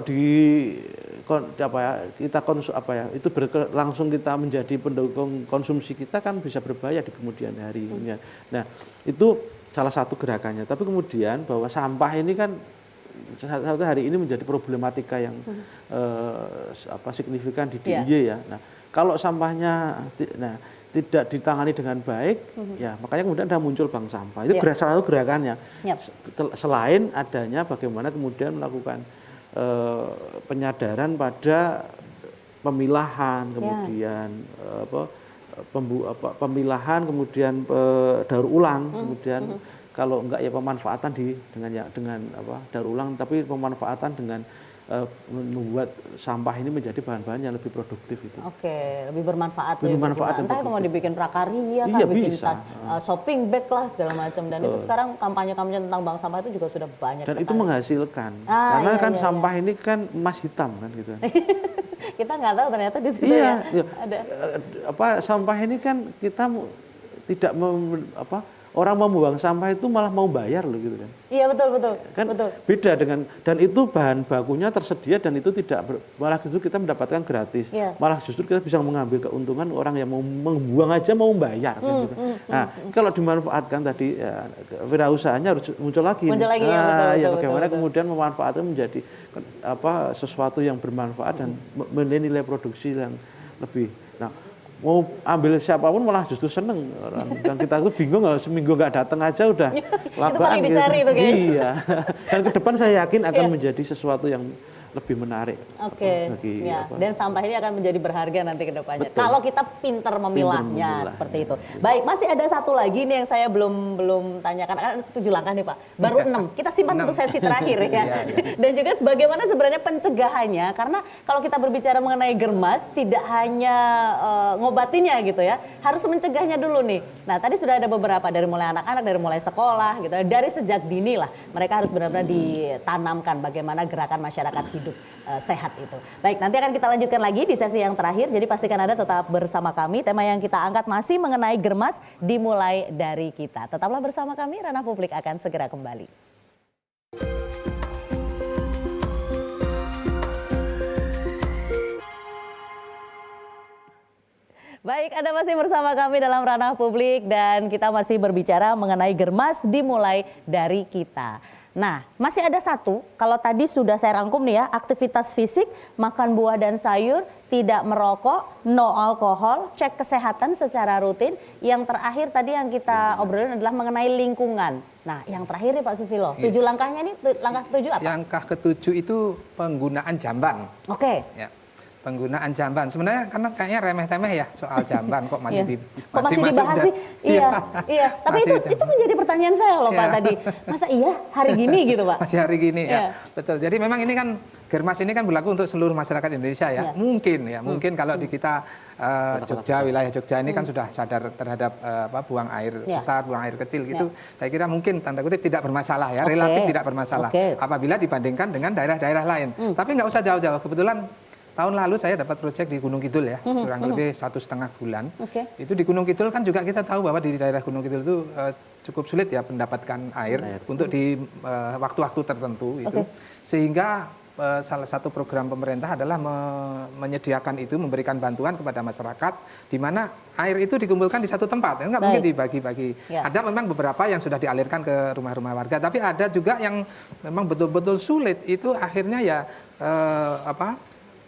langsung kita menjadi pendukung konsumsi kita kan bisa berbahaya di kemudian hari. Nah, itu salah satu gerakannya. Tapi kemudian bahwa sampah ini kan satu hari ini menjadi problematika yang signifikan di DIY ya. Nah, kalau sampahnya tidak ditangani dengan baik, ya makanya kemudian ada muncul bank sampah. Itu salah satu gerakannya. Selain adanya bagaimana kemudian melakukan penyadaran pada pemilahan, kemudian pemilahan, kemudian daur ulang, kemudian kalau enggak ya pemanfaatan dengan daur ulang, tapi pemanfaatan dengan membuat sampah ini menjadi bahan-bahan yang lebih produktif itu.
Oke, lebih bermanfaat.
Entah
itu mau dibikin prakarya, bikin tas, shopping bag lah segala macam. Dan itu sekarang kampanye-kampanye tentang bank sampah itu juga sudah banyak.
Dan itu menghasilkan, karena sampah ini kan emas hitam kan gitu.
Kita nggak tahu ternyata di situ ada.
Sampah ini kan kita tidak orang mau membuang sampah itu malah mau bayar loh gitu kan.
Iya betul.
Kan beda dengan, dan itu bahan bakunya tersedia dan itu malah justru kita mendapatkan gratis. Malah justru kita bisa mengambil keuntungan orang yang mau membuang aja mau bayar kan gitu. Nah, kalau dimanfaatkan tadi wirausahaannya harus muncul lagi. Bagaimana kemudian memanfaatkan menjadi sesuatu yang bermanfaat dan nilai produksi yang lebih. Nah, mau ambil siapapun malah justru seneng orang. Dan kita tuh bingung seminggu nggak datang aja udah labaan gitu. Iya. Dan ke depan saya yakin akan menjadi sesuatu yang lebih menarik.
Dan sampah ini akan menjadi berharga nanti ke depannya. Kalau kita pintar memilahnya seperti itu. Baik, masih ada satu lagi nih yang saya belum tanyakan. Ada 7 langkah nih Pak. Baru 6. Kita simpan untuk sesi terakhir ya. Dan juga bagaimana sebenarnya pencegahannya. Karena kalau kita berbicara mengenai Germas, tidak hanya ngobatinnya gitu ya. Harus mencegahnya dulu nih. Nah tadi sudah ada beberapa, dari mulai anak-anak, dari mulai sekolah gitu. Dari sejak dini lah. Mereka harus benar-benar ditanamkan bagaimana gerakan masyarakat hidup hidup sehat itu. Baik, nanti akan kita lanjutkan lagi di sesi yang terakhir. Jadi pastikan Anda tetap bersama kami. Tema yang kita angkat masih mengenai germas dimulai dari kita. Tetaplah bersama kami, Ranah Publik akan segera kembali. Baik, Anda masih bersama kami dalam Ranah Publik dan kita masih berbicara mengenai germas dimulai dari kita. Nah, masih ada satu, kalau tadi sudah saya rangkum nih ya, aktivitas fisik, makan buah dan sayur, tidak merokok, no alkohol, cek kesehatan secara rutin. Yang terakhir tadi yang kita obrolin adalah mengenai lingkungan. Nah, yang terakhir nih Pak Susilo, 7 langkahnya ini, langkah ke-7 apa?
Langkah ke-7 itu penggunaan jamban.
Oke.
Ya. Penggunaan jamban sebenarnya karena kayaknya remeh-temeh ya soal jamban kok masih
kok masih dibahas sih? Iya. Tapi itu menjadi pertanyaan saya loh Pak tadi. Masa iya hari gini gitu Pak?
Masih hari gini ya. Betul. Jadi memang ini kan germas ini kan berlaku untuk seluruh masyarakat Indonesia ya. Mungkin kalau di kita Jogja, wilayah Jogja ini kan sudah sadar terhadap buang air besar, buang air kecil gitu. Saya kira mungkin tanda kutip tidak bermasalah ya, relatif tidak bermasalah apabila dibandingkan dengan daerah-daerah lain. Tapi nggak usah jauh-jauh. Kebetulan tahun lalu saya dapat proyek di Gunung Kidul ya, kurang lebih 1,5 bulan. Itu di Gunung Kidul kan juga kita tahu bahwa di daerah Gunung Kidul itu cukup sulit ya mendapatkan air untuk di waktu-waktu tertentu itu. Sehingga salah satu program pemerintah adalah menyediakan itu, memberikan bantuan kepada masyarakat di mana air itu dikumpulkan di satu tempat. Enggak mungkin dibagi-bagi. Ada memang beberapa yang sudah dialirkan ke rumah-rumah warga, tapi ada juga yang memang betul-betul sulit. Itu akhirnya ya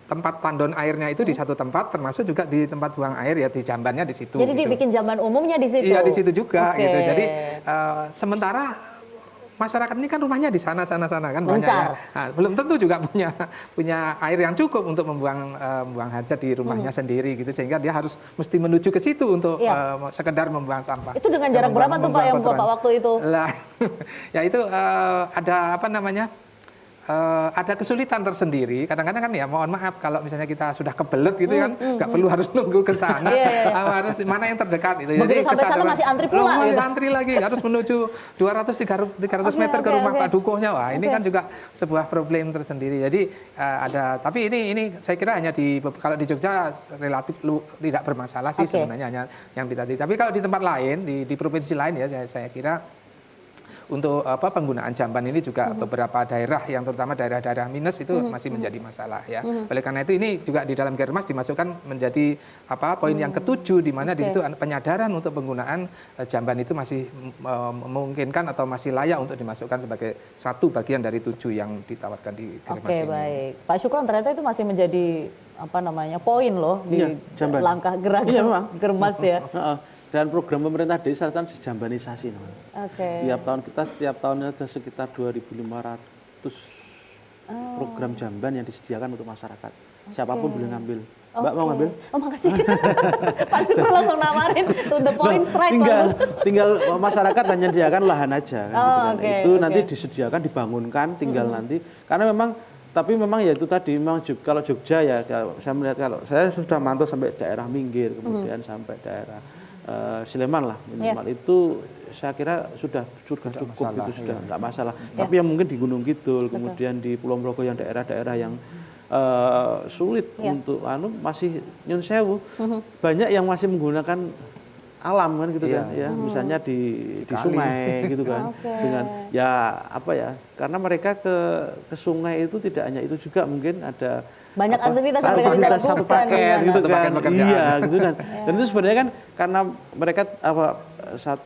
tempat tandon airnya itu di satu tempat, termasuk juga di tempat buang air ya di jambannya di situ.
Jadi dibikin jamban umumnya di situ.
Iya di situ juga gitu. Jadi sementara masyarakat ini kan rumahnya di sana kan banyak ya. Nah, belum tentu juga punya air yang cukup untuk membuang hajat di rumahnya sendiri gitu, sehingga dia harus mesti menuju ke situ untuk sekedar membuang sampah.
Itu dengan jarak berapa tuh Pak yang Bapak waktu itu?
Lah, ya itu ada ada kesulitan tersendiri. Kadang-kadang kan ya mohon maaf kalau misalnya kita sudah kebelet gitu kan, nggak perlu harus nunggu ke sana, harus mana yang terdekat itu.
Jadi sampai sana masih antri pula.
Masih antri lagi, harus menuju 200-300 meter ke rumah Pak Dukuhnya. Wah ini kan juga sebuah problem tersendiri. Jadi tapi ini saya kira hanya kalau di Jogja relatif tidak bermasalah sih sebenarnya, hanya yang tadi. Tapi kalau di tempat lain, di provinsi lain ya saya kira untuk penggunaan jamban ini juga beberapa daerah yang terutama daerah-daerah minus itu masih menjadi masalah ya. Oleh karena itu ini juga di dalam Germas dimasukkan menjadi poin yang ke-7 di mana di situ penyadaran untuk penggunaan jamban itu masih memungkinkan atau masih layak untuk dimasukkan sebagai satu bagian dari 7 yang ditawarkan di Germas ini. Oke, baik.
Pak Syukron ternyata itu masih menjadi poin loh di langkah gerakan Germas ya.
Dan program pemerintah desa kan dijambanisasi. Tiap tahun setiap tahunnya ada sekitar 2.500 program jamban yang disediakan untuk masyarakat. Siapapun boleh ngambil. Mbak mau ngambil?
Oh makasih. Pak Syukron langsung namarin to the point straight
tinggal masyarakat hanya disediakan lahan aja kan, itu nanti disediakan dibangunkan tinggal nanti karena memang ya itu tadi memang kalau Jogja ya saya melihat kalau saya sudah mantau sampai daerah Minggir kemudian sampai daerah Sleman lah minimal itu saya kira sudah cukup masalah, itu sudah enggak masalah. Tapi yang mungkin di Gunung Kidul kemudian di Pulau Progo yang daerah-daerah yang sulit untuk masih nyun sewu banyak yang masih menggunakan alam kan gitu kan ya misalnya di sungai gitu kan dengan karena mereka ke sungai itu tidak hanya itu juga mungkin ada
banyak aktivitas yang mereka bisa
satu paket gitu kan gitu dan itu sebenarnya kan karena mereka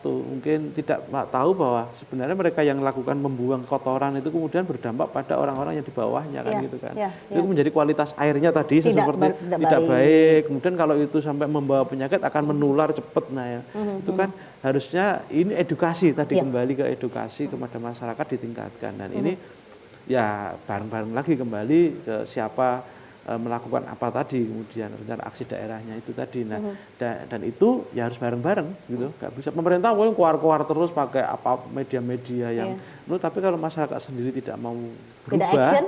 mungkin tidak tahu bahwa sebenarnya mereka yang melakukan membuang kotoran itu kemudian berdampak pada orang-orang yang di bawahnya kan gitu kan itu menjadi kualitas airnya tadi seperti tidak baik kemudian kalau itu sampai membawa penyakit akan menular cepat itu kan harusnya ini edukasi tadi kembali ke edukasi kepada masyarakat ditingkatkan dan ini ya bareng-bareng lagi kembali ke siapa melakukan apa tadi kemudian rencana aksi daerahnya itu tadi dan itu ya harus bareng-bareng gitu nggak bisa pemerintah boleh keluar-keluar terus pakai media-media yang tapi kalau masyarakat sendiri tidak mau berubah action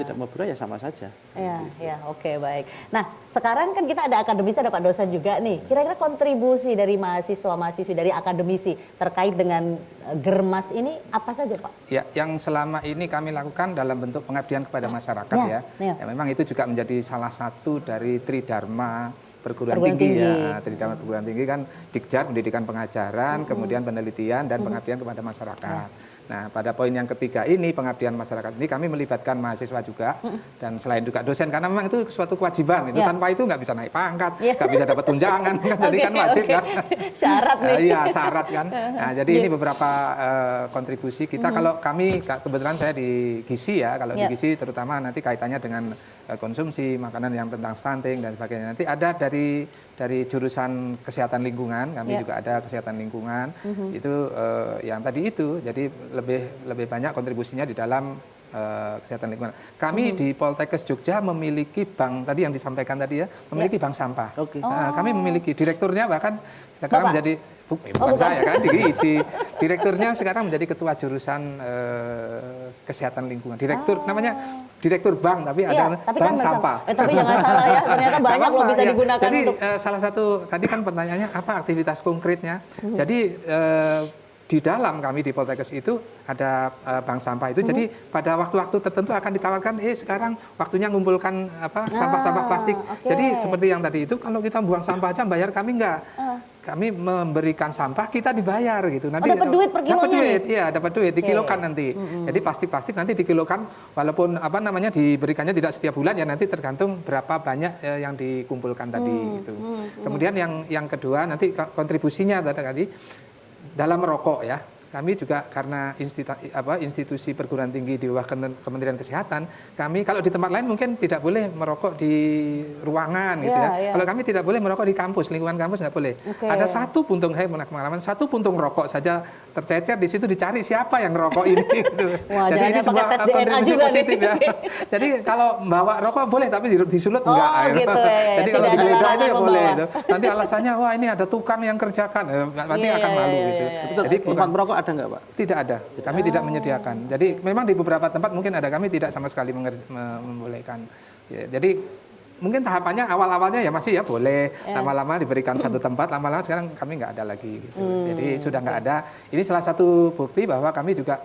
tidak mau berubah ya sama saja.
Ya, oke, baik. Nah, sekarang kan kita ada akademisi, ada Pak dosen juga nih. Kira-kira kontribusi dari mahasiswa-mahasiswi, dari akademisi terkait dengan Germas ini apa saja, Pak?
Ya, yang selama ini kami lakukan dalam bentuk pengabdian kepada masyarakat
Ya.
ya, memang itu juga menjadi salah satu dari Tridharma perguruan
Perguruan
tinggi
tinggi.
ya. Tridharma perguruan tinggi kan Dikjat, pendidikan pengajaran, kemudian penelitian dan pengabdian kepada masyarakat. Nah, pada poin yang ketiga ini, pengabdian masyarakat ini, kami melibatkan mahasiswa juga, dan selain juga dosen, karena memang itu suatu kewajiban, itu tanpa itu nggak bisa naik pangkat, nggak bisa dapat tunjangan, jadi kan wajib kan.
Syarat nih.
Iya, syarat kan. Nah, jadi ini beberapa kontribusi kita, kalau kami, kebetulan saya di gizi ya, kalau di gizi terutama nanti kaitannya dengan konsumsi, makanan yang tentang stunting dan sebagainya. Nanti ada dari jurusan kesehatan lingkungan, kami juga ada kesehatan lingkungan, itu yang tadi itu, jadi lebih banyak kontribusinya di dalam kesehatan lingkungan. Kami di Poltekkes Jogja memiliki bank, tadi yang disampaikan tadi ya, memiliki bank sampah. Nah, kami memiliki direkturnya bahkan sekarang menjadi bukan saya kan, diisi. Direkturnya sekarang menjadi ketua jurusan kesehatan lingkungan. Direktur namanya direktur bank, tapi ada bank sampah.
Tapi jangan salah ya, ternyata banyak loh bisa digunakan
jadi,
untuk.
Salah satu tadi kan pertanyaannya apa aktivitas konkretnya. Jadi di dalam kami di Poltekkes itu ada bank sampah itu. Jadi pada waktu-waktu tertentu akan ditawarkan, sekarang waktunya ngumpulkan sampah-sampah plastik. Jadi seperti yang tadi itu, kalau kita buang sampah aja bayar kami enggak. Kami memberikan sampah, kita dibayar gitu. Nanti
dapat duit per kilonya.
Dapat duit, iya dapat duit, dikilokan nanti. Jadi plastik-plastik nanti dikilokan, walaupun diberikannya tidak setiap bulan ya, nanti tergantung berapa banyak yang dikumpulkan tadi gitu. Kemudian yang kedua nanti kontribusinya tadi dalam merokok ya. Kami juga karena institusi perguruan tinggi di bawah Kementerian Kesehatan, kami kalau di tempat lain mungkin tidak boleh merokok di ruangan gitu ya. Kalau kami tidak boleh merokok di kampus, lingkungan kampus nggak boleh. Ada satu puntung, saya pengalaman, satu puntung rokok saja tercecer di situ, dicari siapa yang ngerokok ini gitu.
Wah,
jadi ini sebuah kontribusi positif ya. Jadi kalau bawa rokok boleh, tapi disulut enggak.
Gitu ya.
Jadi kalau digeledah itu ya boleh. Nanti alasannya, wah ini ada tukang yang kerjakan, nanti akan malu gitu.
Jadi tempat merokok ada nggak, Pak?
Tidak ada, kami tidak menyediakan. Jadi memang di beberapa tempat mungkin ada, kami tidak sama sekali membolehkan. Ya, jadi mungkin tahapannya awal-awalnya ya masih ya boleh, lama-lama diberikan satu tempat, lama-lama sekarang kami nggak ada lagi gitu. Jadi sudah nggak ada. Ini salah satu bukti bahwa kami juga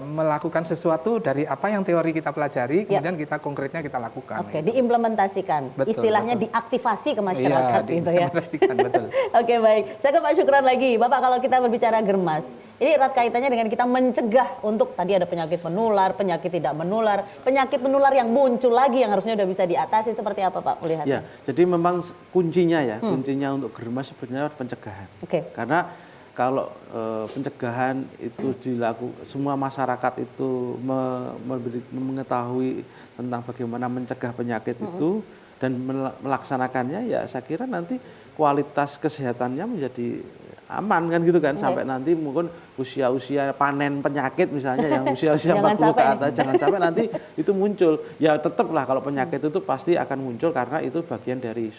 melakukan sesuatu dari apa yang teori kita pelajari, kemudian kita konkretnya kita lakukan.
Diimplementasikan.
Betul,
istilahnya diaktifasi ke masyarakat gitu ya.
Diimplementasikan, betul.
Oke, baik. Saya ke Pak Syukran lagi. Bapak, kalau kita berbicara Germas, ini erat kaitannya dengan kita mencegah untuk tadi ada penyakit menular, penyakit tidak menular, penyakit menular yang muncul lagi yang harusnya udah bisa diatasi, seperti apa Pak melihatnya?
Ya, jadi memang kuncinya kuncinya untuk Germas sebenarnya pencegahan. Karena kalau pencegahan itu dilakukan, semua masyarakat itu mengetahui tentang bagaimana mencegah penyakit itu dan melaksanakannya, ya saya kira nanti kualitas kesehatannya menjadi aman kan gitu kan, sampai nanti mungkin usia-usia panen penyakit misalnya yang usia-usia 40 ke atas, jangan sampai nanti itu muncul. Ya tetaplah kalau penyakit itu pasti akan muncul karena itu bagian dari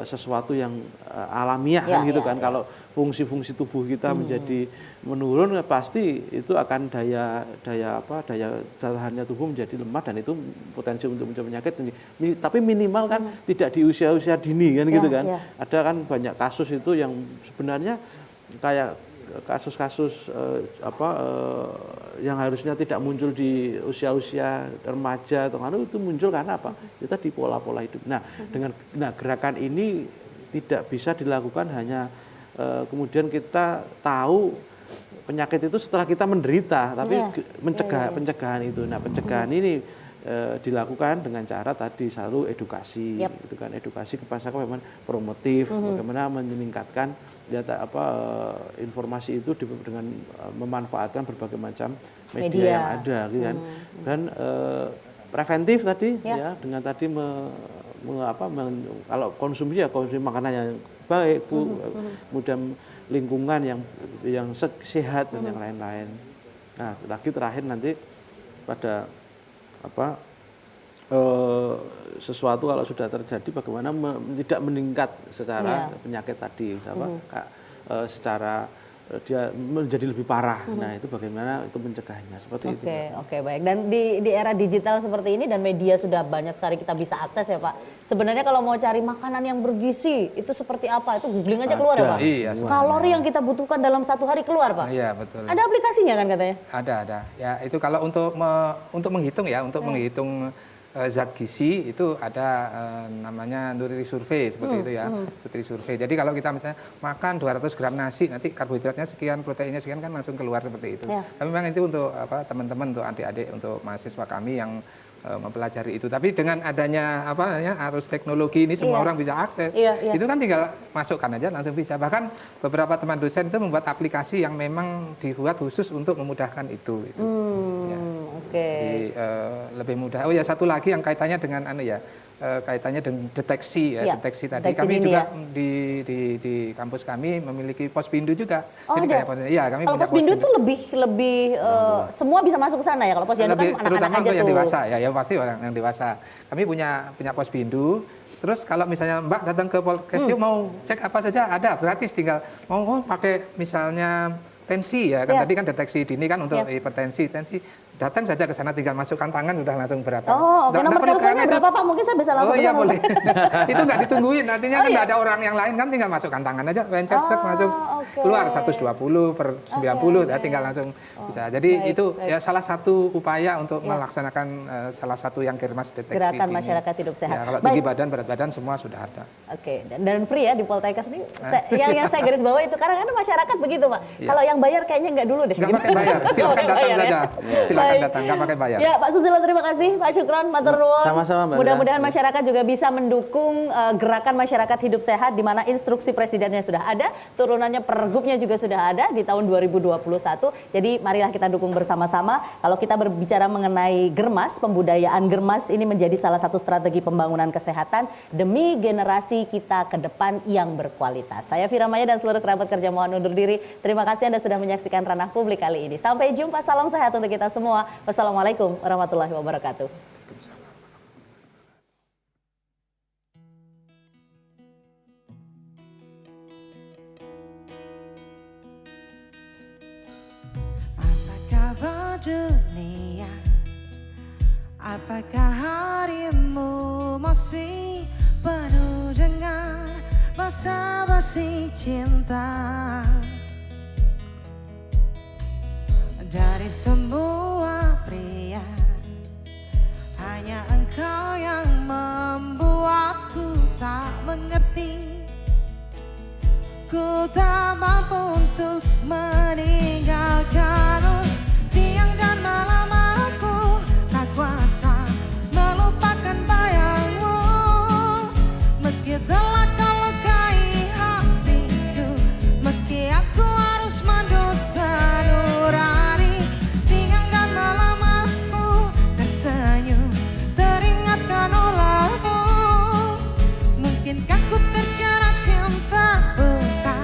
sesuatu yang alamiah kan gitu kan. Kalau fungsi-fungsi tubuh kita menjadi menurun, pasti itu akan daya tahannya tubuh menjadi lemah, dan itu potensi untuk muncul penyakit tinggi. Tapi minimal kan tidak di usia-usia dini kan gitu kan. Ada kan banyak kasus itu yang sebenarnya kayak kasus-kasus yang harusnya tidak muncul di usia-usia remaja atau itu muncul karena apa? Itu tadi pola-pola hidup. Nah, dengan gerakan ini tidak bisa dilakukan hanya kemudian kita tahu penyakit itu setelah kita menderita, tapi pencegahan itu. Nah, pencegahan ini dilakukan dengan cara tadi selalu edukasi, gitu kan, edukasi ke masyarakat, memang promotif, bagaimana meningkatkan informasi itu dengan memanfaatkan berbagai macam media yang ada, gitu kan, dan preventif tadi ya, dengan tadi kalau konsumsi ya konsumsi makanan yang baik, kemudian lingkungan yang sehat dan yang lain-lain. Nah, lagi terakhir nanti pada sesuatu kalau sudah terjadi bagaimana tidak meningkat secara penyakit tadi, secara dia menjadi lebih parah. Nah, itu bagaimana itu mencegahnya seperti itu.
Oke, baik. Dan di era digital seperti ini dan media sudah banyak sekali kita bisa akses ya Pak. Sebenarnya kalau mau cari makanan yang bergizi itu seperti apa? Itu googling aja keluar ya Pak.
Iya,
kalori yang kita butuhkan dalam 1 hari keluar Pak.
Iya, betul.
Ada aplikasinya kan katanya?
Ada. Ya, itu kalau untuk menghitung ya, untuk menghitung zat gizi itu ada namanya Nutri Survey seperti itu ya, Nutri Survey. Jadi kalau kita misalnya makan 200 gram nasi, nanti karbohidratnya sekian, proteinnya sekian kan langsung keluar seperti itu.
Ya.
Tapi memang itu untuk teman-teman, untuk adik-adik, untuk mahasiswa kami yang mempelajari itu. Tapi dengan adanya arus teknologi ini semua orang bisa akses. Itu kan tinggal masukkan aja langsung bisa. Bahkan beberapa teman dosen itu membuat aplikasi yang memang dibuat khusus untuk memudahkan itu. Ya. Jadi lebih mudah. Oh ya, satu lagi yang kaitannya dengan kaitannya dengan deteksi ya, deteksi tadi. Kami juga di kampus kami memiliki Pospindu juga.
Oh,
jadi kami
kalau
punya
Pospindu itu lebih semua bisa masuk ke sana ya. Kalau Posyandu kan anak-anak aja
yang
tuh.
dewasa ya pasti orang yang dewasa. Kami punya Pospindu. Terus kalau misalnya Mbak datang ke Polkesio mau cek apa saja ada gratis, tinggal mau pakai misalnya tensi ya kan tadi kan deteksi dini kan untuk hipertensi, tensi datang saja ke sana tinggal masukkan tangan udah langsung berapa.
Oh, oke. Nomor teleponnya berapa Pak? Mungkin saya bisa langsung
iya boleh. Itu nggak ditungguin, nantinya kan nggak ada orang yang lain kan, tinggal masukkan tangan aja, pencet langsung keluar 120/90 ya, tinggal langsung bisa. Jadi itu ya salah satu upaya untuk melaksanakan salah satu yang Kermas deteksi
Gerakan
dini.
Masyarakat Hidup Sehat.
Ya, kalau tinggi badan, berat badan semua sudah ada.
Oke, dan free ya di Poltekkes ini. Yang saya garis bawah itu karena masyarakat begitu Pak. Kalau yang bayar kayaknya nggak dulu deh.
Nggak pakai bayar, silakan datang saja. Silakan datang, nggak pakai bayar.
Ya Pak Susilo, terima kasih. Pak Syukron, matur nuwun.
Sama-sama Mbak.
Mudah-mudahan masyarakat juga bisa mendukung gerakan masyarakat hidup sehat, di mana instruksi presidennya sudah ada, turunannya pergubnya juga sudah ada di tahun 2021. Jadi marilah kita dukung bersama-sama. Kalau kita berbicara mengenai Germas, pembudayaan Germas ini menjadi salah satu strategi pembangunan kesehatan demi generasi kita ke depan yang berkualitas. Saya Fira Maya dan seluruh kerabat kerja mohon undur diri. Terima kasih Anda sudah menyaksikan Ranah Publik kali ini. Sampai jumpa, salam sehat untuk kita semua. Wassalamualaikum warahmatullahi wabarakatuh.
Apa kabar dunia? Apakah harimu masih penuh dengan basa-basi cinta? Dari semua pria, hanya engkau yang membuatku tak mengerti. Ku tak mampu untuk meninggalkanmu. Siang dan malam aku tak kuasa melupakan bayangmu. Meski telah kau lukai hatiku, meski aku harus mendusta nurani. Siang dan malam aku tersenyum, teringatkan olehmu. Mungkinkah ku terjerat cinta buta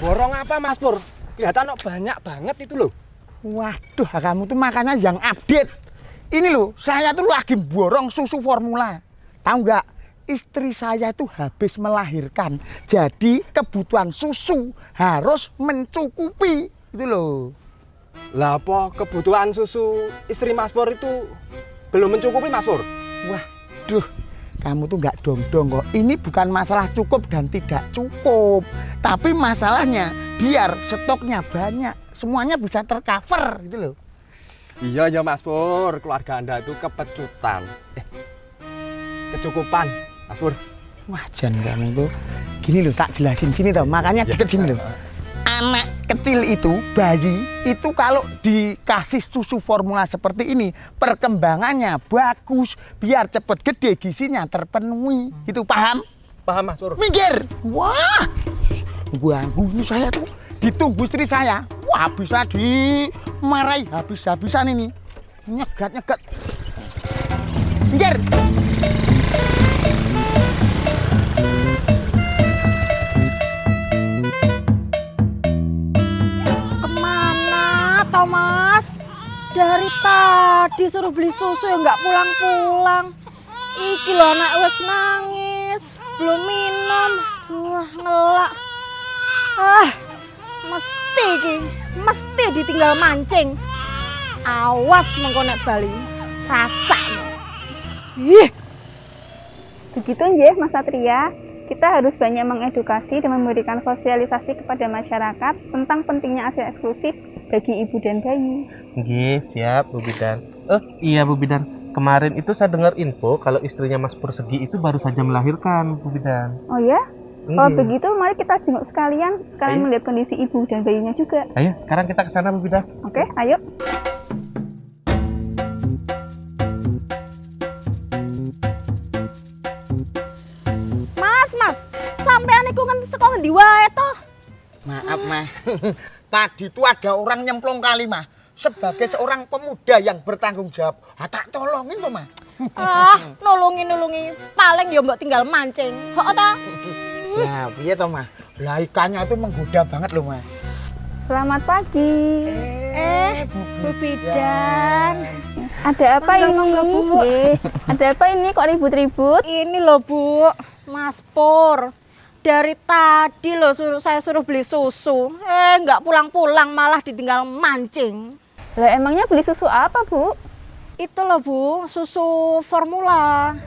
Borong apa Mas Pur? Kelihatan kok banyak banget itu loh.
Waduh, kamu tuh makanya yang update. Ini loh, saya tuh lagi borong susu formula. Tahu nggak? Istri saya tuh habis melahirkan. Jadi kebutuhan susu harus mencukupi. Itu loh.
Lah apa kebutuhan susu istri Mas Pur itu belum mencukupi Mas Pur?
Waduh, kamu tuh nggak dong-dong kok. Ini bukan masalah cukup dan tidak cukup. Tapi masalahnya biar stoknya banyak. Semuanya bisa tercover gitu loh.
Iya ya Mas Pur, keluarga Anda itu kepecutan. Kecukupan Mas Pur.
Wah, Jan kamu tuh gini loh, tak jelasin sini tau. Makanya deket sini loh. Anak kecil itu, bayi itu kalau dikasih susu formula seperti ini, perkembangannya bagus, biar cepet gede, gizinya terpenuhi. Itu paham?
Paham Mas Pur?
Minggir. Wah, ganggu saya tuh. Ditunggu istri saya. Wah, bisa dimarahi habis-habisan ini. Nyegat. Minggir.
Thomas, dari tadi suruh beli susu ya nggak pulang-pulang. Iki lho anak wes nangis, belum minum. Wah, ngelak. Mesti ditinggal mancing. Awas mengko nek bali. Rasakno. Ih.
Begitu nggih Mas Satria, kita harus banyak mengedukasi dan memberikan sosialisasi kepada masyarakat tentang pentingnya ASI eksklusif bagi ibu dan bayi.
Nggih, siap Bu Bidan. Iya Bu Bidan. Kemarin itu saya dengar info kalau istrinya Mas Persegi itu baru saja melahirkan Bu Bidan.
Oh ya? Kalau begitu mari kita jenguk sekalian melihat kondisi ibu dan bayinya juga.
Ayo, sekarang kita ke sana Bu Bidan.
Oke, ayo.
Mas, sampean iku ngerti saka ngendi wae to?
Maaf, Mah. Tadi tuh ada orang nyemplung kali, Mah. Sebagai seorang pemuda yang bertanggung jawab. Tak tolongin kok, Mah.
Nulungi. Paling ya mbok tinggal mancing. Kok ta?
Nah, piye to, Mah? Lah ikannya itu menggoda banget loh, Mah.
Selamat pagi.
Bu Bidan.
Ada apa ini? Nggih. Ada apa ini kok ribut-ribut?
Ini loh, Bu. Mas Pur. Dari tadi loh saya suruh beli susu. Nggak pulang-pulang malah ditinggal mancing.
Lah emangnya beli susu apa, Bu?
Itu loh, Bu, susu formula.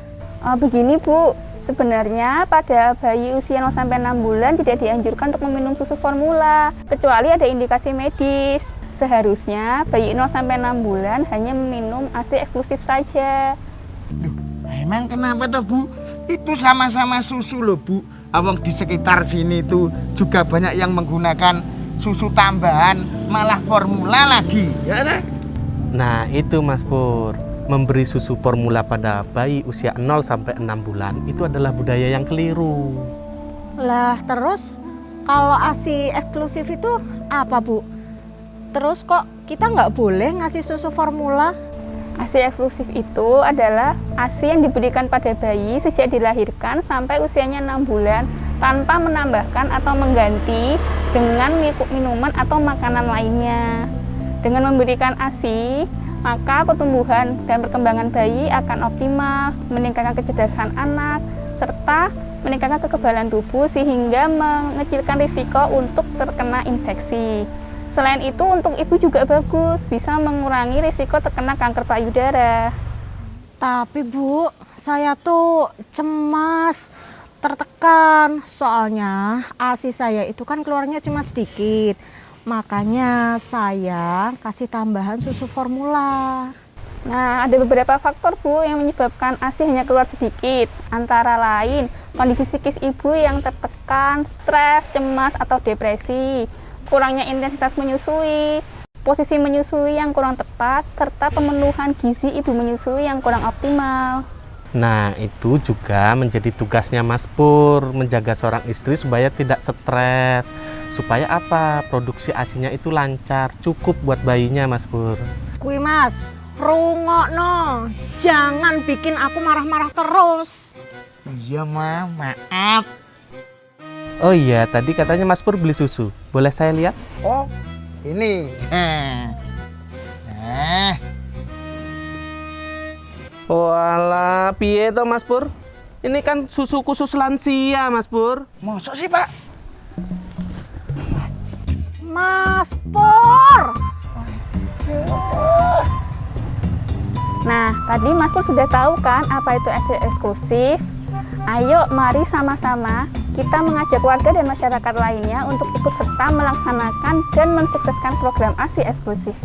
Begini, Bu. Sebenarnya pada bayi usia 0 sampai 6 bulan tidak dianjurkan untuk meminum susu formula kecuali ada indikasi medis. Seharusnya bayi 0 sampai 6 bulan hanya meminum ASI eksklusif saja.
Loh, emang kenapa tuh, Bu? Itu sama-sama susu loh, Bu. Awang di sekitar sini tuh juga banyak yang menggunakan susu tambahan, malah formula lagi, ya kan?
Nah, itu Mas Pur. Memberi susu formula pada bayi usia 0 sampai 6 bulan itu adalah budaya yang keliru.
Lah, terus kalau ASI eksklusif itu apa, Bu? Terus kok kita nggak boleh ngasih susu formula?
ASI eksklusif itu adalah ASI yang diberikan pada bayi sejak dilahirkan sampai usianya 6 bulan tanpa menambahkan atau mengganti dengan minuman atau makanan lainnya. Dengan memberikan ASI, maka pertumbuhan dan perkembangan bayi akan optimal, meningkatkan kecerdasan anak, serta meningkatkan kekebalan tubuh sehingga mengecilkan risiko untuk terkena infeksi. Selain itu, untuk ibu juga bagus, bisa mengurangi risiko terkena kanker payudara.
Tapi Bu, saya tuh cemas, tertekan. Soalnya ASI saya itu kan keluarnya cuma sedikit. Makanya saya kasih tambahan susu formula.
Nah, ada beberapa faktor Bu yang menyebabkan ASI hanya keluar sedikit. Antara lain, kondisi psikis ibu yang tertekan, stres, cemas, atau depresi. Kurangnya intensitas menyusui, posisi menyusui yang kurang tepat, serta pemenuhan gizi ibu menyusui yang kurang optimal.
Nah, itu juga menjadi tugasnya Mas Pur, menjaga seorang istri supaya tidak stres. Supaya apa? Produksi ASINya itu lancar, cukup buat bayinya Mas Pur.
Kui Mas, rungokno. Jangan bikin aku marah-marah terus.
Iya, Ma, maaf.
Oh iya, tadi katanya Mas Pur beli susu. Boleh saya lihat?
Oh, ini. Nah,
Walah, piye toh Mas Pur? Ini kan susu khusus lansia, Mas Pur.
mosok sih, Pak?
Mas Pur.
Nah, tadi Mas Pur sudah tahu kan apa itu ASI eksklusif? Ayo, mari sama-sama kita mengajak warga dan masyarakat lainnya untuk ikut serta melaksanakan dan mensukseskan program ASI eksklusif.